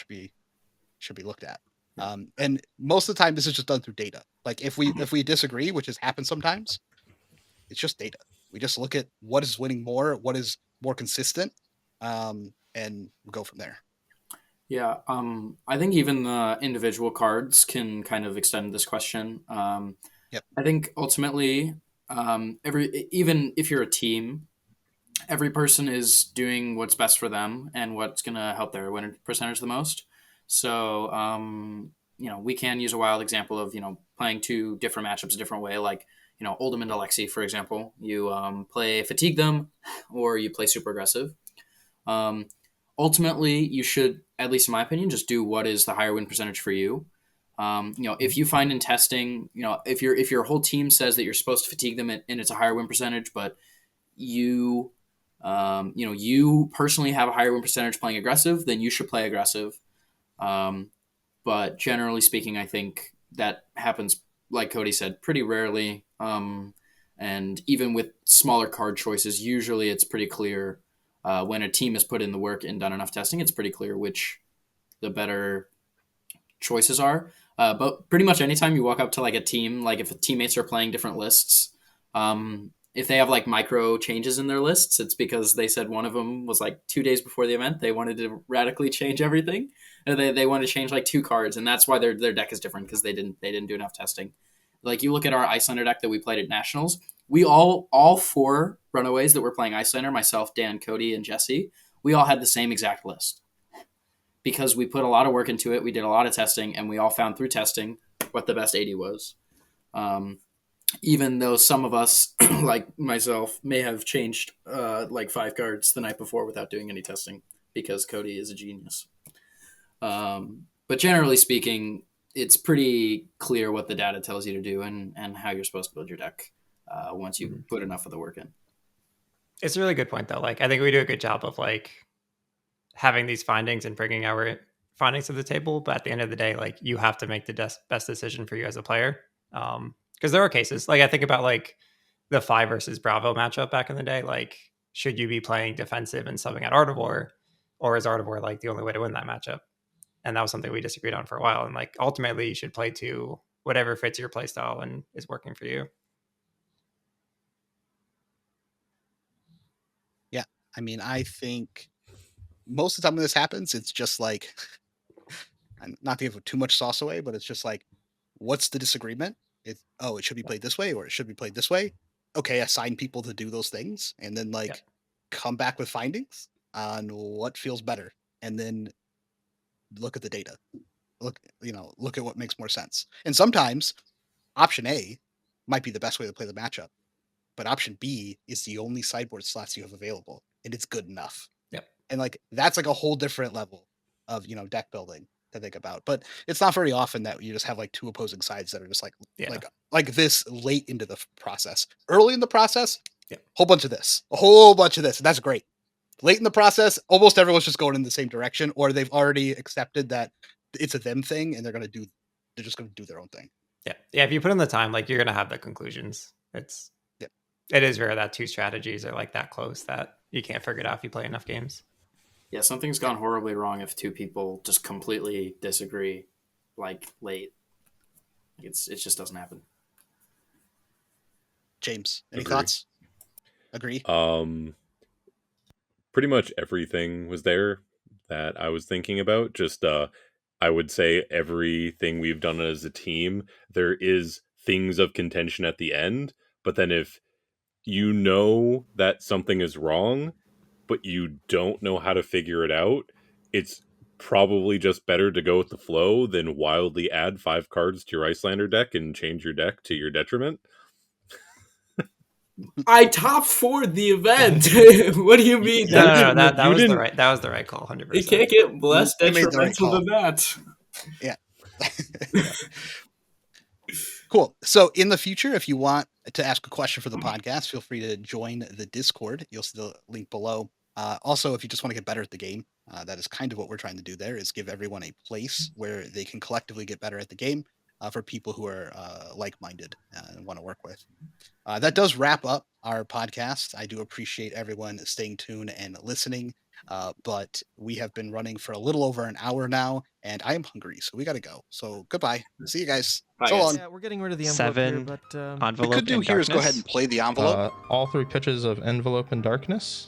should be looked at. Yeah. And most of the time, this is just done through data. Like if we disagree, which has happened sometimes, it's just data. We just look at what is winning more, what is more consistent, and we'll go from there. Yeah, I think even the individual cards can kind of extend this question. Yep. I think ultimately, even if you're a team, every person is doing what's best for them and what's going to help their win percentage the most. So, we can use a wild example of playing two different matchups a different way, like Oldham and Alexi, for example. You play fatigue them, or you play super aggressive. Um, Ultimately, you should, at least in my opinion, just do what is the higher win percentage for you. If you find in testing, if your whole team says that you're supposed to fatigue them and it's a higher win percentage, but you you personally have a higher win percentage playing aggressive, then you should play aggressive. But generally speaking, I think that happens, like Cody said, pretty rarely. And even with smaller card choices, usually it's pretty clear when a team has put in the work and done enough testing, it's pretty clear which the better choices are. But pretty much anytime you walk up to like a team, like if teammates are playing different lists, if they have like micro changes in their lists, it's because they said one of them was like 2 days before the event, they wanted to radically change everything. They wanted to change like 2 cards, and that's why their deck is different, because they didn't do enough testing. Like you look at our Icelander deck that we played at Nationals, we all 4 Runaways that were playing Icelander, myself, Dan, Cody, and Jesse, we all had the same exact list because we put a lot of work into it. We did a lot of testing, and we all found through testing what the best 80 was. Even though some of us, like myself, may have changed like 5 cards the night before without doing any testing, because Cody is a genius. But generally speaking, it's pretty clear what the data tells you to do and how you're supposed to build your deck once you put enough of the work in. It's a really good point, though. Like, I think we do a good job of like having these findings and bringing our findings to the table. But at the end of the day, like you have to make the best decision for you as a player. Because there are cases, like I think about like the 5 versus Bravo matchup back in the day. Like, should you be playing defensive and subbing at Artivore, or is Artivore like the only way to win that matchup? And that was something we disagreed on for a while. And like ultimately, you should play to whatever fits your play style and is working for you. Yeah, I mean, I think most of the time when this happens, it's just like, not to give too much sauce away, but it's just like, what's the disagreement? It should be played this way, or it should be played this way. Okay, assign people to do those things, and then like come back with findings on what feels better, and then look at the data. Look at what makes more sense. And sometimes option A might be the best way to play the matchup, but option B is the only sideboard slots you have available, and it's good enough. Yep. And like that's like a whole different level of deck building to think about. But it's not very often that you just have like 2 opposing sides that are just like this late into the process. Early in the process, a whole bunch of this, and that's great. Late in the process, almost everyone's just going in the same direction, or they've already accepted that it's a them thing, and they're just gonna do their own thing. Yeah. If you put in the time, like you're gonna have the conclusions. It is rare that 2 strategies are like that close that you can't figure it out if you play enough games. Yeah, something's gone horribly wrong if 2 people just completely disagree, like late. It just doesn't happen. James, any thoughts? Agree? Pretty much everything was there that I was thinking about. Just I would say everything we've done as a team, there is things of contention at the end, but then if you know that something is wrong, but you don't know how to figure it out, it's probably just better to go with the flow than wildly add 5 cards to your Icelander deck and change your deck to your detriment. I top 4'd the event. What do you mean? No, that was the right call, 100%. You can't get less detrimental than that. Yeah. Cool. So in the future, if you want to ask a question for the podcast, feel free to join the Discord. You'll see the link below. Also, if you just want to get better at the game, that is kind of what we're trying to do there, is give everyone a place where they can collectively get better at the game for people who are like-minded and want to work with. That does wrap up our podcast. I do appreciate everyone staying tuned and listening, but we have been running for a little over an hour now, and I am hungry, so we got to go. So goodbye. See you guys. Bye, so guys. long. Yeah, we're getting rid of the envelope here, 7 but envelope What we could do in here is go ahead darkness. and play the envelope. All 3 pitches of envelope and darkness.